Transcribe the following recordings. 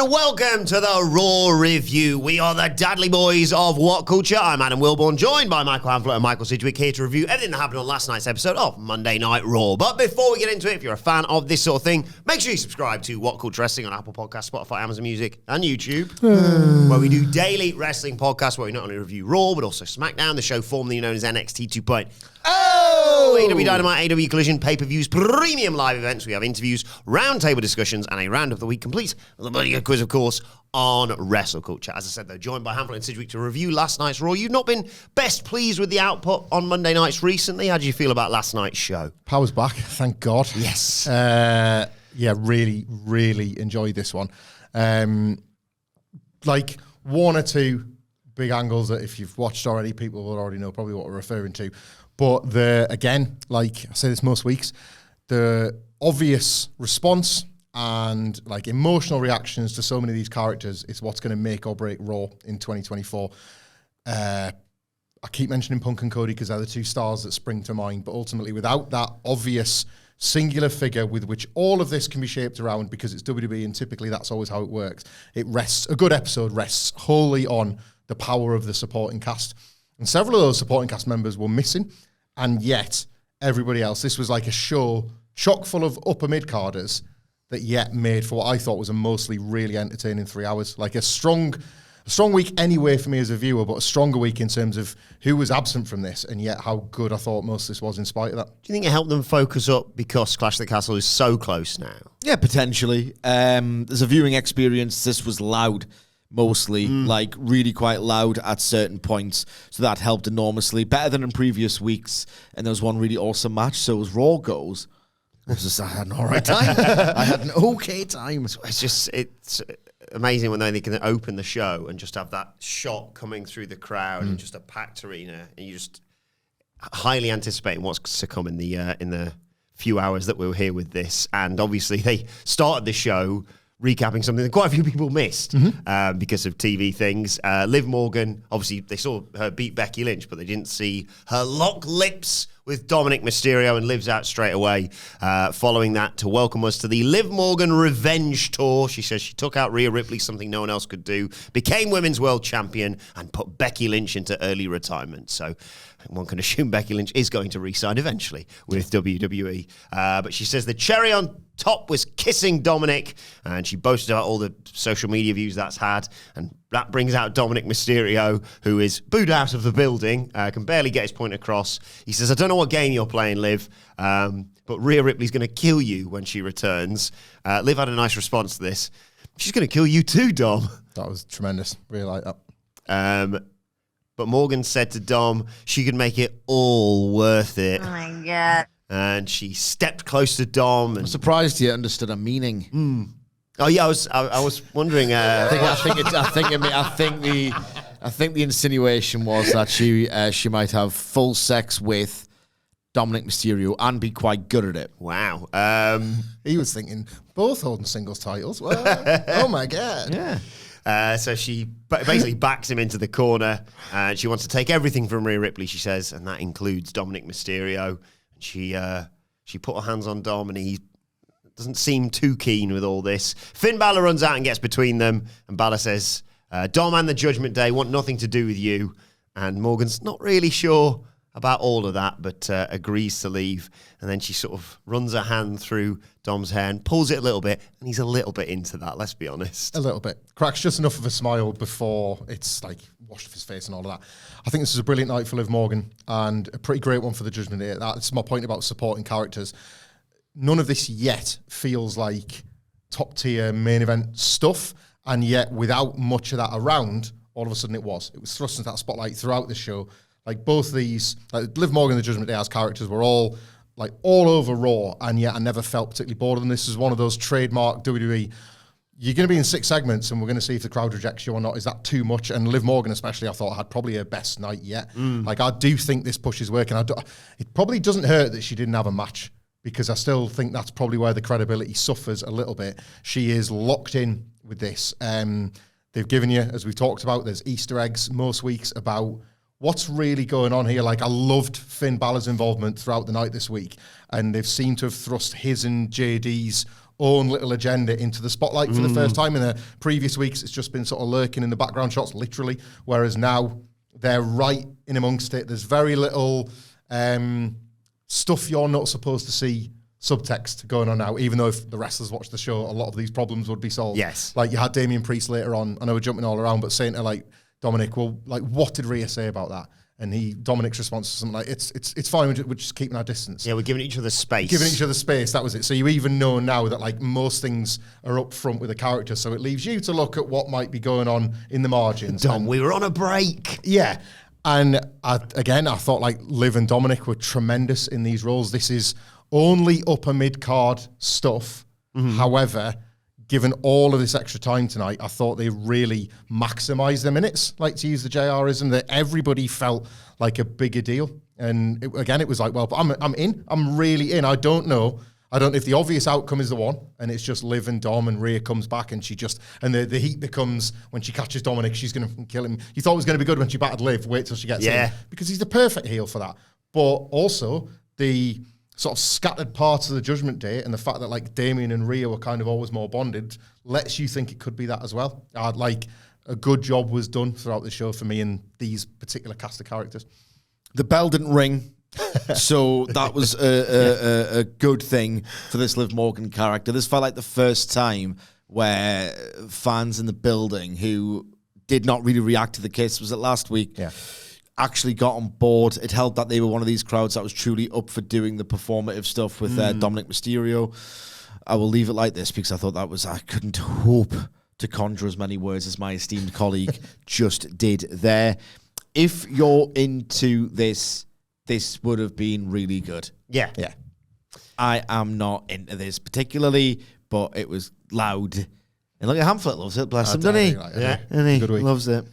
and welcome to the Raw Review. We are the Dadley Boyz of What Culture. I'm Adam Wilborn, joined by Michael Hamflett and Michael Sidgwick, here to review everything that happened on last night's episode of Monday Night Raw. But before we get into it, if you're a fan of this sort of thing, make sure you subscribe to What Culture Wrestling on Apple Podcasts, Spotify, Amazon Music, and YouTube, where we do daily wrestling podcasts where we not only review Raw, but also SmackDown, the show formerly known as NXT 2.0. AEW Dynamite, AEW Collision, pay-per-views, premium live events. We have interviews, roundtable discussions, and a round of the week complete with a bloody good quiz, of course, on Wrestle Culture. As I said, though, joined by Hamflett and Sidgwick to review last night's Raw. You've not been best pleased with the output on Monday nights recently. How did you feel about last night's show? Power's back, thank God. Yes. Really enjoyed this one. Like one or two big angles that if you've watched already, people will already know probably what we're referring to. But again, like I say this most weeks, the obvious response and like emotional reactions to so many of these characters is what's going to make or break Raw in 2024. I keep mentioning Punk and Cody because they're the two stars that spring to mind, but ultimately without that obvious singular figure with which all of this can be shaped around, because it's WWE and typically that's always how it works, a good episode rests wholly on the power of the supporting cast. And several of those supporting cast members were missing, and yet everybody else, this was like a show chock full of upper mid-carders that yet made for what I thought was a mostly really entertaining 3 hours. Like a strong week anyway for me as a viewer, but a stronger week in terms of who was absent from this, and yet how good I thought most of this was in spite of that. Do you think it helped them focus up because Clash of the Castle is so close now? Yeah, potentially. As a viewing experience, this was loud. Mostly, like really quite loud at certain points. So that helped enormously. Better than in previous weeks. And there was one really awesome match. So as Raw goes, I had an all right time. I had an okay time. It's amazing when they can open the show and just have that shot coming through the crowd and just a packed arena. And you just highly anticipating what's to come in the few hours that we were here with this. And obviously they started the show recapping something that quite a few people missed because of TV things. Liv Morgan, obviously, they saw her beat Becky Lynch, but they didn't see her lock lips with Dominik Mysterio, and Liv's out straight away following that to welcome us to the Liv Morgan Revenge Tour. She says she took out Rhea Ripley, something no one else could do, became Women's World Champion, and put Becky Lynch into early retirement. So one can assume Becky Lynch is going to re-sign eventually with WWE. But she says the cherry on top was kissing Dominik, and she boasted about all the social media views that's had, and that brings out Dominik Mysterio, who is booed out of the building, can barely get his point across. He says, I don't know what game you're playing, Liv, but Rhea Ripley's going to kill you when she returns. Liv had a nice response to this. She's going to kill you too, Dom. That was tremendous. Really like that. But Morgan said to Dom she could make it all worth it. Oh my God. And she stepped close to Dom. And I'm surprised you understood her meaning. Oh yeah, I was wondering. I think the insinuation was that she might have full sex with Dominik Mysterio and be quite good at it. Wow. He was thinking both holding singles titles. Well, oh my God. Yeah. So she basically backs him into the corner, and she wants to take everything from Rhea Ripley, she says, and that includes Dominik Mysterio. She put her hands on Dom, and he doesn't seem too keen with all this. Finn Bálor runs out and gets between them, and Bálor says, Dom and the Judgment Day want nothing to do with you. And Morgan's not really sure about all of that, but agrees to leave. And then she sort of runs her hand through Dom's hair and pulls it a little bit, and he's a little bit into that, let's be honest. A little bit. Cracks just enough of a smile before it's like washed off his face and all of that. I think this is a brilliant night for Liv Morgan and a pretty great one for the Judgment Day. That's my point about supporting characters. None of this yet feels like top-tier main event stuff, and yet without much of that around, all of a sudden it was. It was thrust into that spotlight throughout the show. Like both these, like Liv Morgan and the Judgment Day as characters were all like all over Raw, and yet I never felt particularly bored of them. This is one of those trademark WWE, you're going to be in 6 segments and we're going to see if the crowd rejects you or not. Is that too much? And Liv Morgan especially, I thought, had probably her best night yet. Like, I do think this push is working. It probably doesn't hurt that she didn't have a match, because I still think that's probably where the credibility suffers a little bit. She is locked in with this. They've given you, as we've talked about, there's Easter eggs most weeks about what's really going on here. Like, I loved Finn Balor's involvement throughout the night this week, and they've seemed to have thrust his and JD's own little agenda into the spotlight for the first time. In the previous weeks, it's just been sort of lurking in the background shots, literally, whereas now they're right in amongst it. There's very little stuff you're not supposed to see subtext going on now, even though if the wrestlers watch the show, a lot of these problems would be solved. Yes. Like you had Damian Priest later on, I know we're jumping all around, but saying to like Dominik, well, like what did Rhea say about that? And Dominik's response to something like, it's fine, we're just keeping our distance. Yeah, we're giving each other space. Giving each other space, that was it. So you even know now that like most things are up front with a character, so it leaves you to look at what might be going on in the margins. Dom, we were on a break. Yeah. And I thought like Liv and Dominik were tremendous in these roles. This is only upper mid-card stuff. However, given all of this extra time tonight, I thought they really maximised their minutes, like to use the JRism, that everybody felt like a bigger deal. And it was like, well, I'm in. I'm really in. I don't know if the obvious outcome is the one, and it's just Liv and Dom, and Rhea comes back, and the heat becomes when she catches Dominik, she's going to kill him. You thought it was going to be good when she battered Liv. Wait till she gets in, because he's the perfect heel for that. But also the sort of scattered parts of the Judgment Day and the fact that like Damian and Rhea were kind of always more bonded lets you think it could be that as well. Like a good job was done throughout the show for me in these particular cast of characters. The bell didn't ring, so that was a good thing for this Liv Morgan character. This felt like the first time where fans in the building who did not really react to the kiss, was it last week? Yeah. Actually got on board. It helped that they were one of these crowds that was truly up for doing the performative stuff with Dominik Mysterio. I will leave it like this because I thought I couldn't hope to conjure as many words as my esteemed colleague just did there. If you're into this would have been really good. Yeah. I am not into this particularly, but it was loud. And look at Hamflet loves it, bless him, doesn't he? And he Good week. loves it.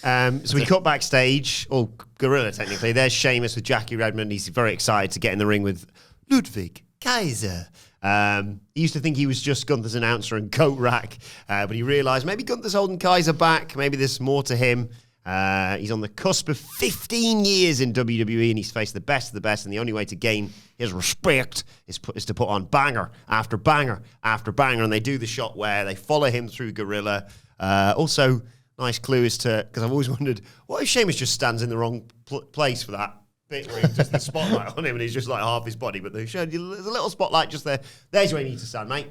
So we cut backstage, or Gorilla technically. There's Sheamus with Jackie Redmond. He's very excited to get in the ring with Ludwig Kaiser. He used to think he was just Gunther's announcer and coat rack, but he realised maybe Gunther's holding Kaiser back. Maybe there's more to him. He's on the cusp of 15 years in WWE, and he's faced the best of the best, and the only way to gain his respect is to put on banger after banger after banger, and they do the shot where they follow him through Gorilla. Also, nice clue as to, because I've always wondered, what if Sheamus just stands in the wrong place for that bit where he's just the spotlight on him and he's just like half his body, but they showed you there's a little spotlight just there. There's where you need to stand, mate.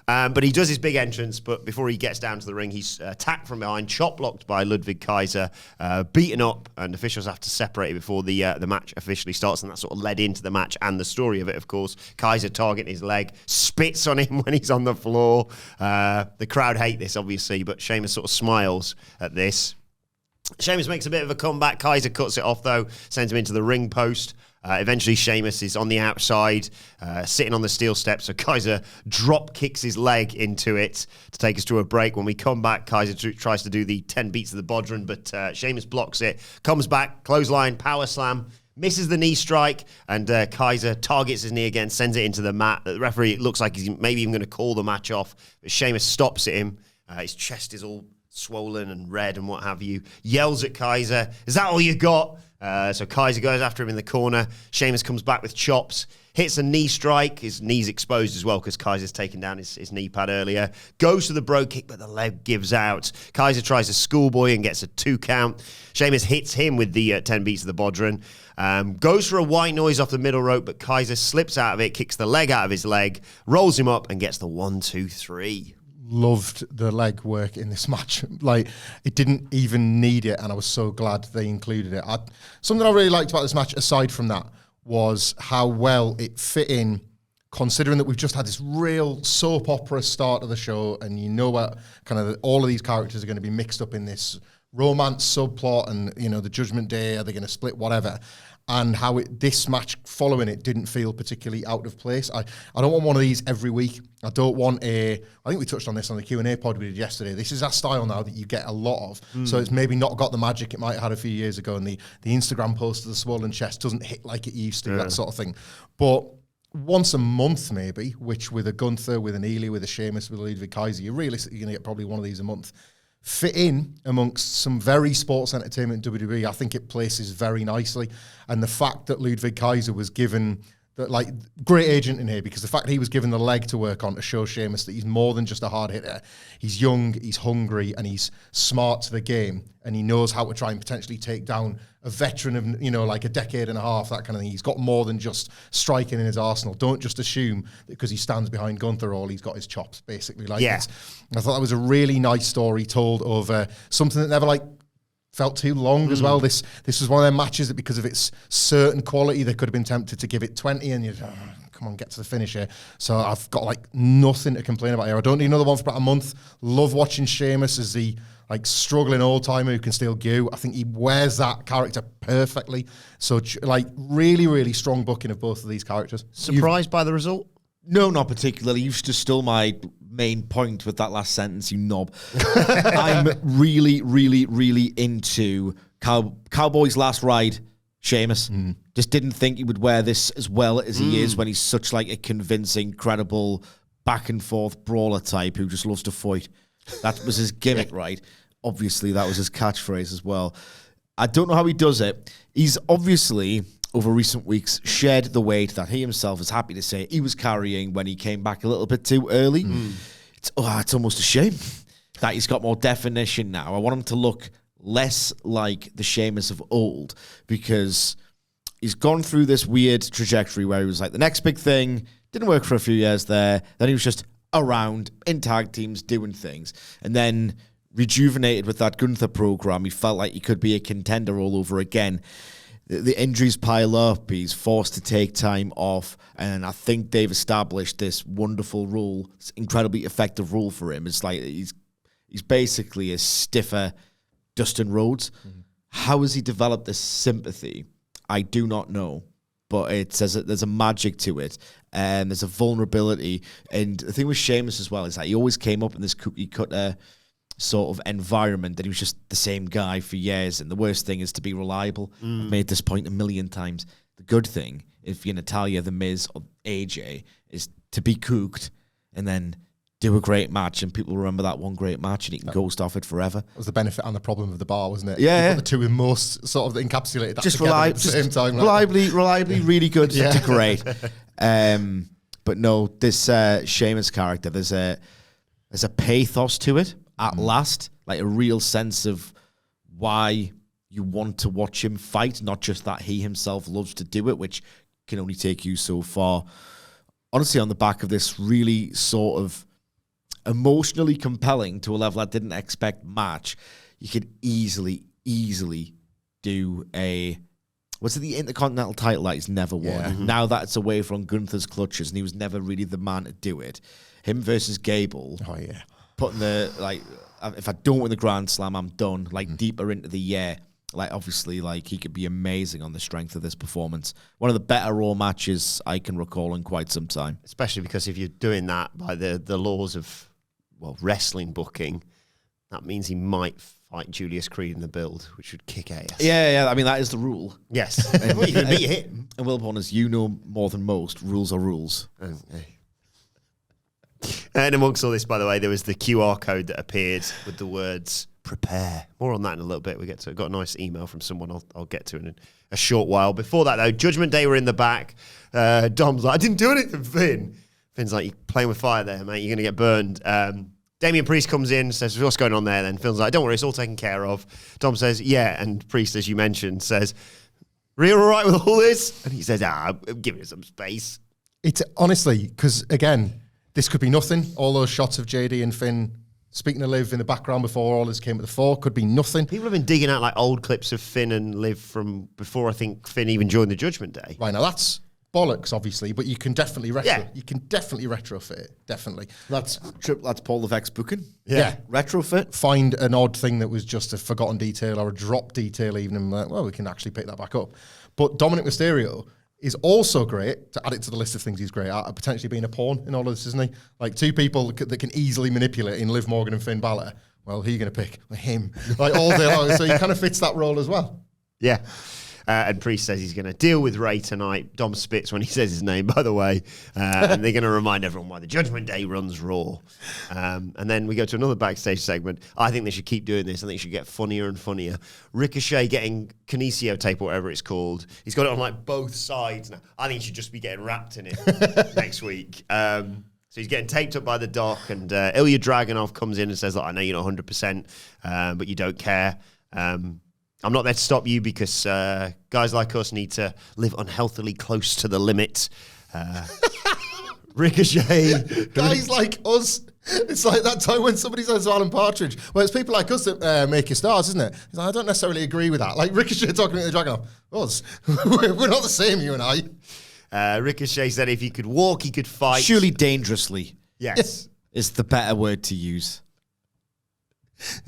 But he does his big entrance, but before he gets down to the ring, he's attacked from behind, chop blocked by Ludwig Kaiser, beaten up, and officials have to separate before the match officially starts, and that sort of led into the match and the story of it, of course. Kaiser targeting his leg, spits on him when he's on the floor. The crowd hate this, obviously, but Sheamus sort of smiles at this. Sheamus makes a bit of a comeback. Kaiser cuts it off, though, sends him into the ring post. Eventually, Sheamus is on the outside, sitting on the steel steps, so Kaiser drop kicks his leg into it to take us to a break. When we come back, Kaiser tries to do the 10 beats of the Bodhrán, but Sheamus blocks it, comes back, clothesline, power slam, misses the knee strike, and Kaiser targets his knee again, sends it into the mat. The referee, it looks like he's maybe even going to call the match off, but Sheamus stops at him. His chest is all swollen and red and what have you, yells at Kaiser, "Is that all you got?" So Kaiser goes after him in the corner. Sheamus comes back with chops, hits a knee strike. His knee's exposed as well because Kaiser's taken down his knee pad earlier. Goes for the bro kick, but the leg gives out. Kaiser tries a schoolboy and gets a 2 count. Sheamus hits him with the 10 beats of the Bodhrán. Goes for a white noise off the middle rope, but Kaiser slips out of it, kicks the leg out of his leg, rolls him up and gets the 1, 2, 3. Loved the leg work in this match. Like, it didn't even need it, and I was so glad they included it. Something I really liked about this match, aside from that, was how well it fit in, considering that we've just had this real soap opera start of the show, and you know what kind of all of these characters are going to be mixed up in this romance subplot, and you know the Judgment Day, are they going to split, whatever. And how this match following it didn't feel particularly out of place. I don't want one of these every week. I don't want I think we touched on this on the Q&A pod we did yesterday. This is our style now that you get a lot of. So it's maybe not got the magic it might have had a few years ago, and the Instagram post of the swollen chest doesn't hit like it used to, that sort of thing. But once a month maybe, which with a Gunther, with an Ely, with a Sheamus, with a Ludwig Kaiser, you're realistically going to get probably one of these a month. Fit in amongst some very sports entertainment WWE, I think it places very nicely. And the fact that Ludwig Kaiser was given Like, great agent in here, because the fact that he was given the leg to work on to show Sheamus that he's more than just a hard hitter. He's young, he's hungry, and he's smart to the game, and he knows how to try and potentially take down a veteran of, like a decade and a half, that kind of thing. He's got more than just striking in his arsenal. Don't just assume that because he stands behind Gunther all he's got his chops, basically. Like, I thought that was a really nice story told of something that never, felt too long as well. This was one of them matches that, because of its certain quality, they could have been tempted to give it 20, and come on, get to the finish here. So I've got nothing to complain about here. I don't need another one for about a month. Love watching Sheamus as the struggling old timer who can steal goo. I think he wears that character perfectly. So really, really strong booking of both of these characters. Surprised by the result? No, not particularly. You've just stole my main point with that last sentence, you knob. I'm really, really, really into Cowboy's last ride, Sheamus. Just didn't think he would wear this as well as he is when he's such a convincing, credible, back and forth brawler type who just loves to fight. That was his gimmick, right? Obviously, that was his catchphrase as well. I don't know how he does it. He's obviously, over recent weeks, shed the weight that he himself is happy to say he was carrying when he came back a little bit too early. It's almost a shame that he's got more definition now. I want him to look less like the Sheamus of old, because he's gone through this weird trajectory where he was the next big thing, didn't work for a few years there, then he was just around in tag teams doing things, and then rejuvenated with that Gunther program, he felt like he could be a contender all over again. The injuries pile up, he's forced to take time off, and I think they've established this wonderful rule, this incredibly effective rule for him. It's he's basically a stiffer Dustin Rhodes. How has he developed this sympathy? I do not know, but there's a magic to it, and there's a vulnerability. And the thing with Sheamus as well is that he always came up in this cookie cutter sort of environment, that he was just the same guy for years, and the worst thing is to be reliable. I've made this point a million times. The good thing, if you're Natalya, The Miz, or AJ, is to be cooked and then do a great match, and people remember that one great match, and he can ghost off it forever. That was the benefit and the problem of the bar, wasn't it? Yeah, the two in most sort of encapsulated that just together at the same time. Reliably, really good to great. But no, this Sheamus character, there's a pathos to it. At last, a real sense of why you want to watch him fight, not just that he himself loves to do it, which can only take you so far. Honestly, on the back of this really sort of emotionally compelling, to a level I didn't expect, match, you could easily do the Intercontinental title that he's never won. Yeah. Now that it's away from Gunther's clutches, and he was never really the man to do it. Him versus Gable. Oh, yeah. Putting if I don't win the Grand Slam, I'm done. Deeper into the year. Obviously, he could be amazing on the strength of this performance. One of the better Raw matches I can recall in quite some time. Especially because if you're doing that by the laws of, wrestling booking, that means he might fight Julius Creed in the build, which would kick ass. Yeah. I mean, that is the rule. Yes. You can beat him. And Wilborn, as you know more than most, rules are rules. And amongst all this, by the way, there was the QR code that appeared with the words "prepare." More on that in a little bit. Got a nice email from someone I'll get to in a short while. Before that, though, Judgment Day were in the back. Dom's like, "I didn't do anything, Finn." Finn's like, "You're playing with fire there, mate. You're going to get burned." Damian Priest comes in, says, "What's going on there?" Then Finn's like, "Don't worry, it's all taken care of." Dom says, "Yeah," and Priest, as you mentioned, says, "Are you all right with all this?" And he says, "I'm giving it some space." It's honestly, because again, this could be nothing. All those shots of JD and Finn speaking to Liv in the background before all this came to the fore could be nothing. People have been digging out old clips of Finn and Liv from before I think Finn even joined the Judgment Day. Right, now that's bollocks, obviously, but you can definitely you can definitely retrofit it. Definitely. That's Paul Levesque's booking. Yeah. Retrofit. Find an odd thing that was just a forgotten detail or a drop detail even, and we can actually pick that back up. But Dominik Mysterio is also great, to add it to the list of things he's great at potentially being a pawn in all of this, isn't he? Two people that can easily manipulate in Liv Morgan and Finn Bálor. Well, who are you going to pick? Him. All day long. So he kind of fits that role as well. Yeah. And Priest says he's going to deal with Rey tonight. Dom spits when he says his name, by the way. And they're going to remind everyone why the Judgment Day runs Raw. And then we go to another backstage segment. I think they should keep doing this. I think it should get funnier and funnier. Ricochet getting kinesio tape or whatever it's called. He's got it on like both sides now. I think he should just be getting wrapped in it next week. So he's getting taped up by the dock, and Ilya Dragunov comes in and says, look, I know you're not 100%, but you don't care. I'm not there to stop you because guys like us need to live unhealthily close to the limit. Ricochet. Guys like us. It's like that time when somebody says to Alan Partridge, well, it's people like us that make you stars, isn't it? He's like, I don't necessarily agree with that. Like Ricochet talking to the Dragunov. Us. We're not the same, you and I. Ricochet said if he could walk, he could fight. Surely dangerously. Yes. Is the better word to use.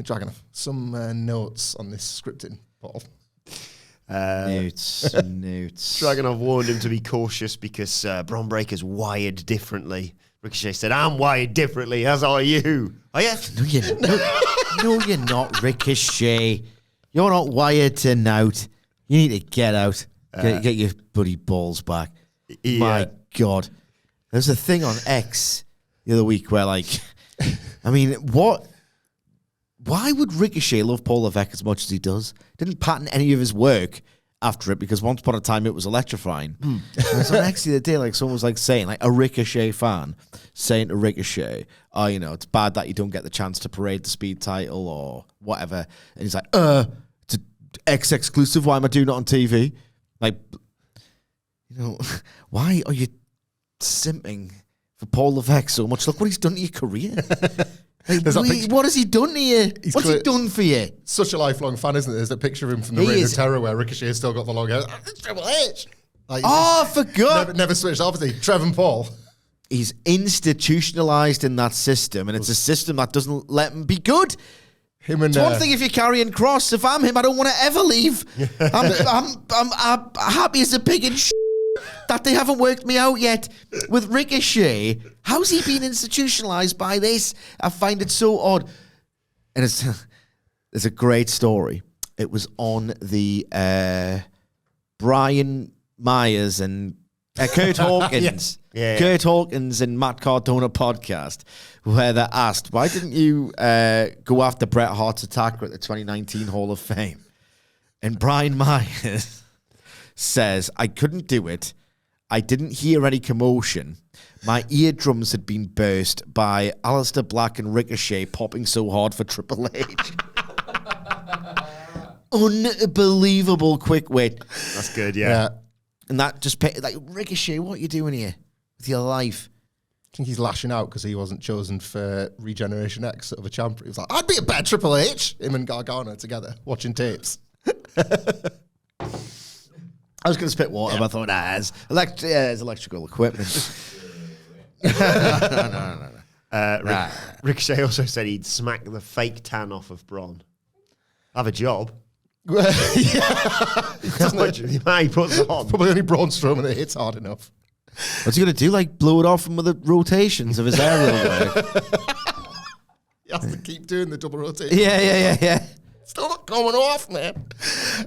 Dragunov, some notes on this scripting, Paul. Notes. Dragunov warned him to be cautious because Bron Breakker's wired differently. Ricochet said, I'm wired differently, as are you. Oh, yeah? No, you're not, Ricochet. You're not wired to nout. You need to get out. Get your bloody balls back. Yeah. My God. There's a thing on X the other week where, like, I mean, what? Why would Ricochet love Paul Levesque as much as he does? Didn't patent any of his work after it because once upon a time it was electrifying. And it was on X the other day, like, someone was, like, saying, like, a Ricochet fan saying to Ricochet, oh, you know, it's bad that you don't get the chance to parade the speed title or whatever. And he's like, it's an X exclusive. Why am I doing it on TV? Like, you know, why are you simping for Paul Levesque so much? Look what he's done to your career. Like, what has he done to you? What's he done for you? Such a lifelong fan, isn't it? There's that picture of him from the Reign of Terror where Ricochet has still got the long hair. Triple H. Like, I forgot. Never switched off, is he? Trev and Paul. He's institutionalized in that system, and it's a system that doesn't let him be good. It's one thing if you're carrying cross. If I'm him, I don't want to ever leave. I'm happy as a pig in that they haven't worked me out yet. With Ricochet, how's he been institutionalized by this? I find it so odd. And it's a great story. It was on the Brian Myers and Kurt Hawkins. Yeah. Kurt Hawkins and Matt Cardona podcast, where they're asked, why didn't you go after Bret Hart's attacker at the 2019 Hall of Fame? And Brian Myers says, I couldn't do it. I didn't hear any commotion. My eardrums had been burst by Aleister Black and Ricochet popping so hard for Triple H. Unbelievable quick wit. That's good, yeah. And that just, like, Ricochet, what are you doing here with your life? I think he's lashing out because he wasn't chosen for Regeneration X of a champ. He was like, I'd be a better Triple H. Him and Gargano together, watching tapes. I was going to spit water, but I thought, it's electrical equipment. No. Ricochet also said he'd smack the fake tan off of Bron. Have a job. Yeah. The man he puts on. Probably only Braun Strowman that hits hard enough. What's he going to do? Like, blow it off him with the rotations of his aerial work? He has to keep doing the double rotation. Yeah. Still not coming off, man.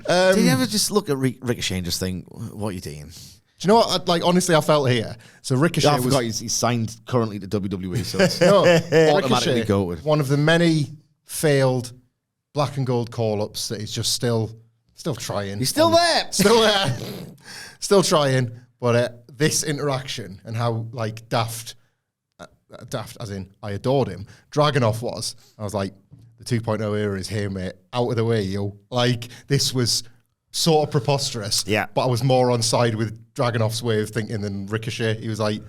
Did you ever just look at Ricochet and just think, what are you doing? Do you know what? Honestly, I felt here. So Ricochet I forgot he's signed currently to WWE, so it's automatically Ricochet, go with. One of the many failed black and gold call-ups that he's just still trying. He's still there. Still there. Still trying. But this interaction and how, like, daft as in I adored him, Dragunov was. I was like, the 2.0 era is here, mate. Out of the way, yo. Like, this was sort of preposterous. Yeah. But I was more on side with Dragunov's way of thinking than Ricochet. He was like,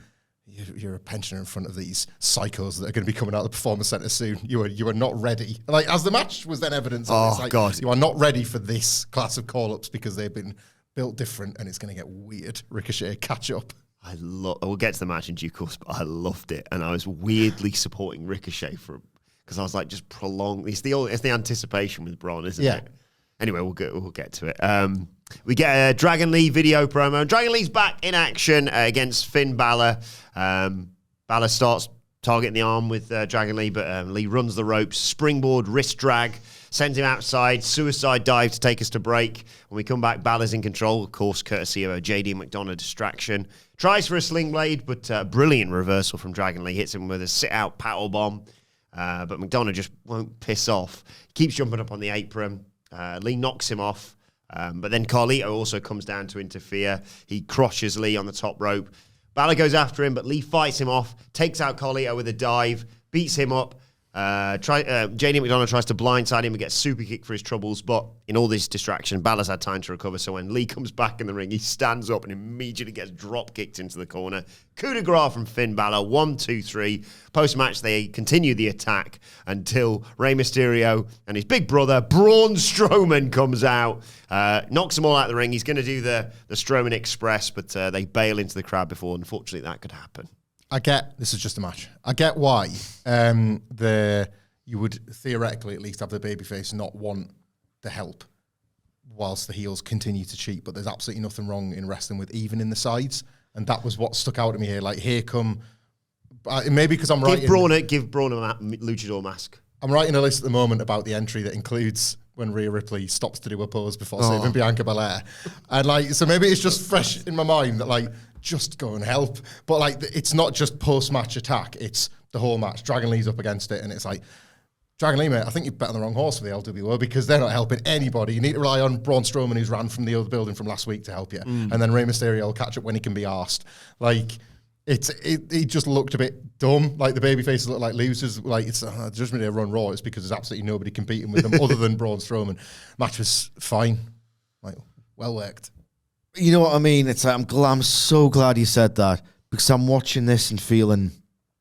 you're a pensioner in front of these psychos that are going to be coming out of the Performance Center soon. You are not ready. Like, as the match was then evidence of this, like, God. You are not ready for this class of call-ups because they've been built different and it's going to get weird. Ricochet, catch up. We'll get to the match in due course, but I loved it. And I was weirdly supporting Ricochet because I was like, just prolong. It's the anticipation with Bron, isn't it? Anyway, we'll get to it. We get a Dragon Lee video promo. Dragon Lee's back in action against Finn Balor. Balor starts targeting the arm with Dragon Lee, but Lee runs the ropes, springboard, wrist drag, sends him outside, suicide dive to take us to break. When we come back, Balor's in control, of course, courtesy of a JD McDonough distraction. Tries for a sling blade, but brilliant reversal from Dragon Lee. Hits him with a sit-out paddle bomb, but McDonough just won't piss off. Keeps jumping up on the apron. Lee knocks him off, but then Carlito also comes down to interfere. He crushes Lee on the top rope. Balor goes after him, but Lee fights him off, takes out Carlito with a dive, beats him up. JD McDonough tries to blindside him and gets super kick for his troubles, but in all this distraction, Balor's had time to recover, so when Lee comes back in the ring, he stands up and immediately gets drop kicked into the corner. Coup de grace from Finn Balor, 1, 2, 3. Post-match, they continue the attack until Rey Mysterio and his big brother, Braun Strowman, comes out, knocks them all out of the ring. He's going to do the Strowman Express, but they bail into the crowd before, unfortunately, that could happen. I get this is just a match. I get why you would theoretically at least have the babyface not want the help whilst the heels continue to cheat. But there's absolutely nothing wrong in wrestling with even in the sides, and that was what stuck out to me here. Like here come maybe because I'm writing. Give Braun a luchador mask. I'm writing a list at the moment about the entry that includes when Rhea Ripley stops to do a pose before saving Bianca Belair, and like so maybe it's just fresh in my mind that like. Just go and help. But like, it's not just post-match attack. It's the whole match. Dragon Lee's up against it. And it's like, Dragon Lee, mate, I think you've bet on the wrong horse for the LWO because they're not helping anybody. You need to rely on Braun Strowman, who's ran from the other building from last week to help you. And then Rey Mysterio will catch up when he can be arsed. Like, he just looked a bit dumb. Like, the baby faces look like losers. Like, it's Judgment Day run Raw. It's because there's absolutely nobody competing with them other than Braun Strowman. Match was fine. Like, well worked. You know what I mean? It's like, I'm so glad you said that because I'm watching this and feeling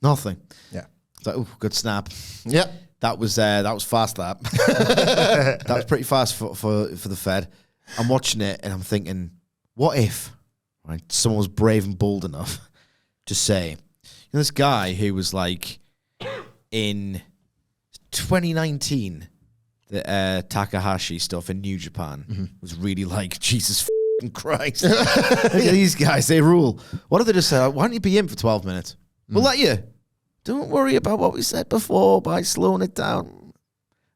nothing. Yeah. It's like, oh, good snap. Yeah. That was fast, that. That was pretty fast for the Fed. I'm watching it and I'm thinking, what if someone was brave and bold enough to say, this guy who was like in 2019, the Takahashi stuff in New Japan was really like, Jesus Christ. Look at these guys, they rule. What if they just say, why don't you be in for 12 minutes? We'll let you. Don't worry about what we said before by slowing it down.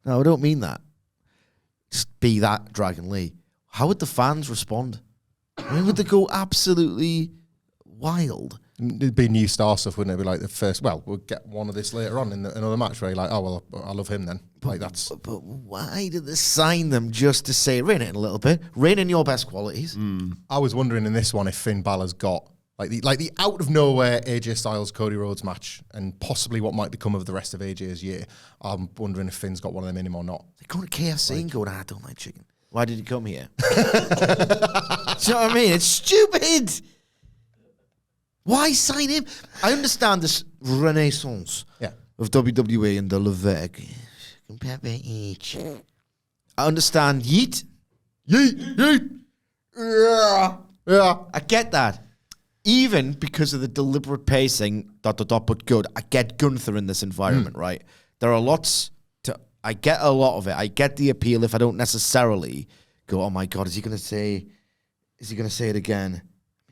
No, I don't mean that. Just be that Dragon Lee. How would the fans respond? I mean, would they go absolutely wild? It'd be new star stuff, wouldn't it? It'd be like the first, well, we'll get one of this later on in another match where you're like, oh, well, I love him then. Like that's. But why did they sign them just to say, rein it in a little bit? Rein in your best qualities. I was wondering in this one if Finn Balor's got like the out of nowhere AJ Styles Cody Rhodes match and possibly what might become of the rest of AJ's year. I'm wondering if Finn's got one of them in him or not. They go to KFC and go, I don't like chicken. Why did he come here? Do you know what I mean? It's stupid. Why sign him? I understand this renaissance of WWE and the Ludwig. I understand yeet. Yeah. I get that. Even because of the deliberate pacing, but good. I get Gunther in this environment, right? There are lots to. I get a lot of it. I get the appeal if I don't necessarily go, oh my God, is he going to say it again?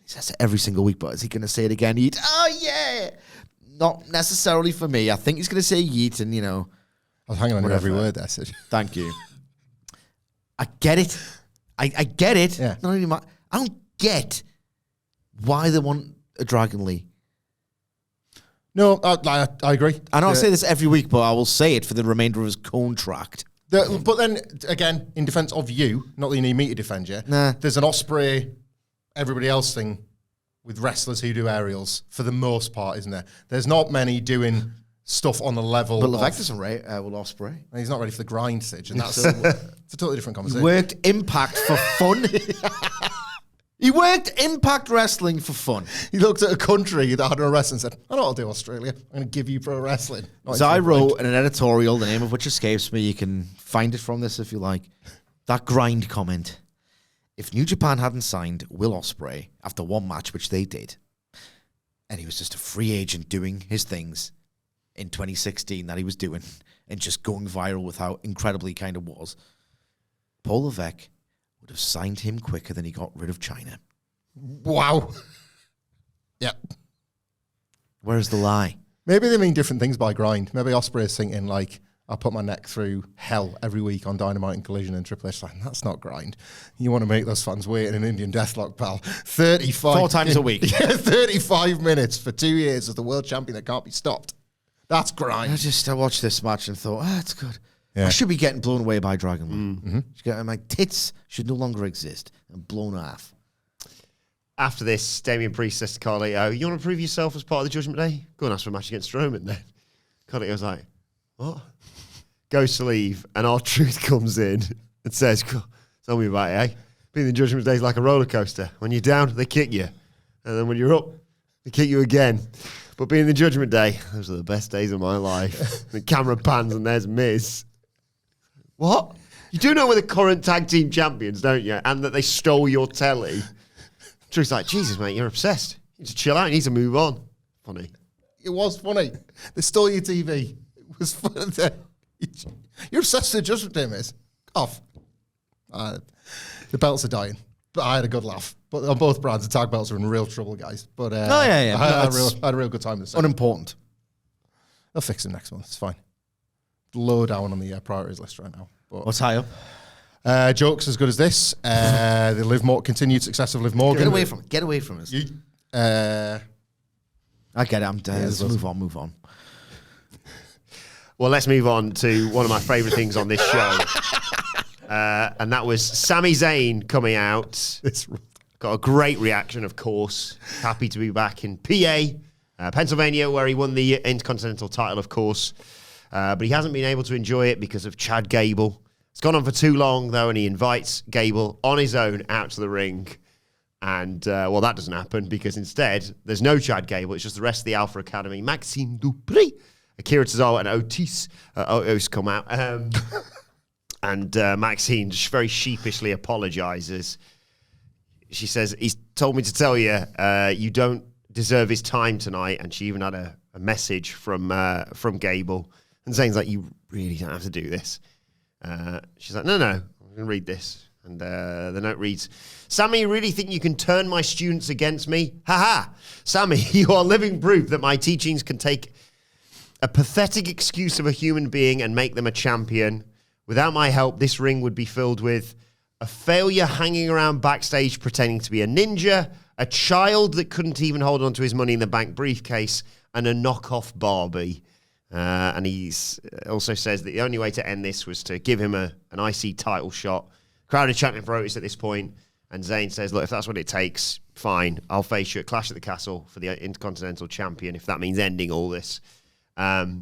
He says it every single week, but is he going to say it again? Yeet. Oh, yeah. Not necessarily for me. I think he's going to say yeet and, I was hanging on every word there, Sid. Thank you. I get it. I get it. Yeah. Not only I don't get why they want a Dragon Lee. No, I agree. And I'll say this every week, but I will say it for the remainder of his contract. But then, again, in defense of you, not that you need me to defend you, there's an Ospreay, everybody else thing with wrestlers who do aerials for the most part, isn't there? There's not many doing stuff on the level. But Levesque doesn't rate Will Ospreay. He's not ready for the grind stage, and that's it's a totally different conversation. He worked Impact for fun. He worked Impact Wrestling for fun. He looked at a country that had a wrestling and said, I know what I'll do, Australia. I'm going to give you pro wrestling. So I wrote in an editorial, the name of which escapes me. You can find it from this if you like. That grind comment. If New Japan hadn't signed Will Ospreay after one match, which they did, and he was just a free agent doing his things in 2016 that he was doing and just going viral with how incredible he kind of was, Paul Levesque would have signed him quicker than he got rid of China. Wow. Yep. Where's the lie? Maybe they mean different things by grind. Maybe Ospreay is thinking like, I put my neck through hell every week on Dynamite and Collision, and Triple H like, that's not grind. You want to make those fans wait in an Indian Deathlock, pal. 35 4 times a week. Yeah, 35 minutes for 2 years as the world champion that can't be stopped. That's grind. I watched this match and thought, that's good. Yeah. I should be getting blown away by Dragon. My tits should no longer exist and blown off. After this, Damian Priest says to Carlito, you want to prove yourself as part of the Judgment Day? Go and ask for a match against Roman then. Carlito's like, what? Goes to leave, and R-Truth comes in and says, tell me about it, eh? Being in the Judgment Day is like a roller coaster. When you're down, they kick you. And then when you're up, they kick you again. But being in the Judgment Day, those are the best days of my life. The camera pans and there's Miz. What? You do know we're the current tag team champions, don't you? And that they stole your telly. Truth's like, Jesus, mate, you're obsessed. You need to chill out. You need to move on. Funny. It was funny. They stole your TV. It was funny. You're obsessed with the Judgment Day, Miz. Off. The belts are dying. But I had a good laugh. But on both brands, the tag belts are in real trouble, guys. But I had a real time this time. Unimportant. They'll fix them next month. It's fine. Low down on the priorities list right now. But What's high up? Jokes as good as this. The continued success of Liv Morgan. Get away from us. I get it. I'm dead. Let's move on. Well, let's move on to one of my favourite things on this show. And that was Sami Zayn coming out. Got a great reaction, of course. Happy to be back in PA, Pennsylvania, where he won the Intercontinental title, of course. But he hasn't been able to enjoy it because of Chad Gable. It's gone on for too long, though, and he invites Gable on his own out to the ring. And, that doesn't happen because instead, there's no Chad Gable. It's just the rest of the Alpha Academy. Maxine Dupri, Akira Tozawa, and Otis come out. And Maxine just very sheepishly apologizes. She says, he's told me to tell you, you don't deserve his time tonight. And she even had a message from Gable. And Zayn's like, you really don't have to do this. She's like, no, I'm going to read this. And the note reads, Sami, you really think you can turn my students against me? Ha! Sami, you are living proof that my teachings can take a pathetic excuse of a human being and make them a champion. Without my help, this ring would be filled with a failure hanging around backstage pretending to be a ninja, a child that couldn't even hold on to his Money in the Bank briefcase, and a knockoff Barbie. And he also says that the only way to end this was to give him an IC title shot. Crowd are chanting for Otis at this point, and Zayn says, look, if that's what it takes, fine. I'll face you at Clash at the Castle for the Intercontinental Champion, if that means ending all this. But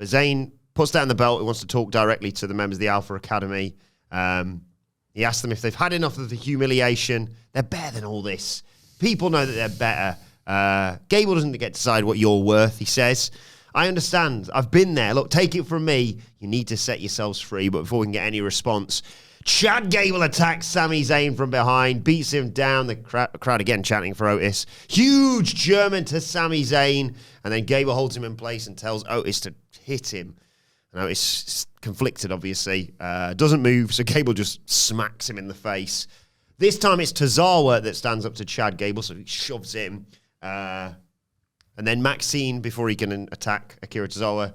Zayn puts down the belt. He wants to talk directly to the members of the Alpha Academy. He asks them if they've had enough of the humiliation. They're better than all this. People know that they're better. Gable doesn't get to decide what you're worth, he says. I understand. I've been there. Look, take it from me. You need to set yourselves free. But before we can get any response, Chad Gable attacks Sami Zayn from behind, beats him down. The crowd again chanting for Otis. Huge German to Sami Zayn. And then Gable holds him in place and tells Otis to hit him. And Otis is conflicted, obviously. Doesn't move, so Gable just smacks him in the face. This time it's Tozawa that stands up to Chad Gable, so he shoves him. And then Maxine, before he can attack Akira Tozawa,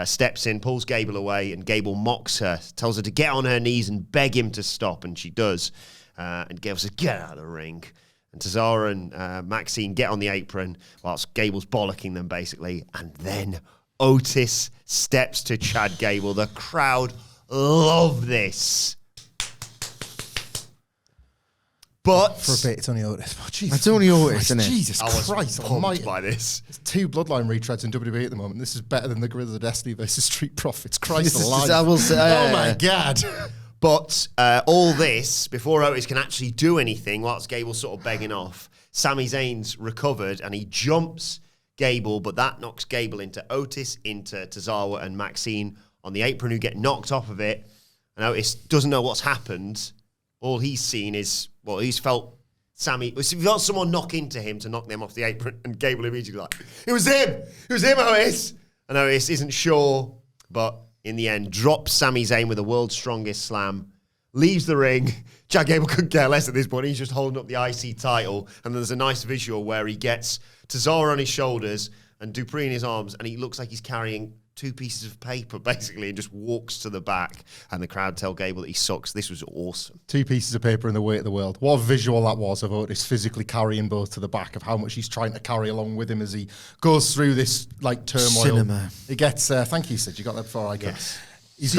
steps in, pulls Gable away, and Gable mocks her, tells her to get on her knees and beg him to stop, and she does. And Gable says, get out of the ring. And Tozawa and Maxine get on the apron whilst Gable's bollocking them, basically. And then Otis steps to Chad Gable. The crowd love this. But for a bit, it's only Otis. Oh, Jesus it's only Otis, Christ, isn't it? Jesus I was Christ pumped almighty. by this. There's 2 Bloodline retreads in WWE at the moment. This is better than the Guerrillas of Destiny versus Street Profits. Christ alive. I will say, oh my God. But all this, before Otis can actually do anything, whilst Gable's sort of begging off, Sami Zayn's recovered and he jumps Gable, but that knocks Gable into Otis, into Tozawa and Maxine on the apron, who get knocked off of it. And Otis doesn't know what's happened. All he's seen is, well, he's felt he felt someone knock into him to knock them off the apron, and Gable immediately like, it was him, Otis. And Otis isn't sure, but in the end, drops Sami Zayn with the world's strongest slam, leaves the ring. Chad Gable couldn't care less at this point. He's just holding up the IC title, and there's a nice visual where he gets Tozawa on his shoulders, and Dupree in his arms, and he looks like he's carrying 2 pieces of paper, basically, and just walks to the back, and the crowd tell Gable that he sucks. This was awesome. 2 pieces of paper in the weight of the world. What a visual that was of Otis physically carrying both to the back, of how much he's trying to carry along with him as he goes through this like turmoil. Cinema. He gets, thank you, Sid, you got that before I could. Yes. He's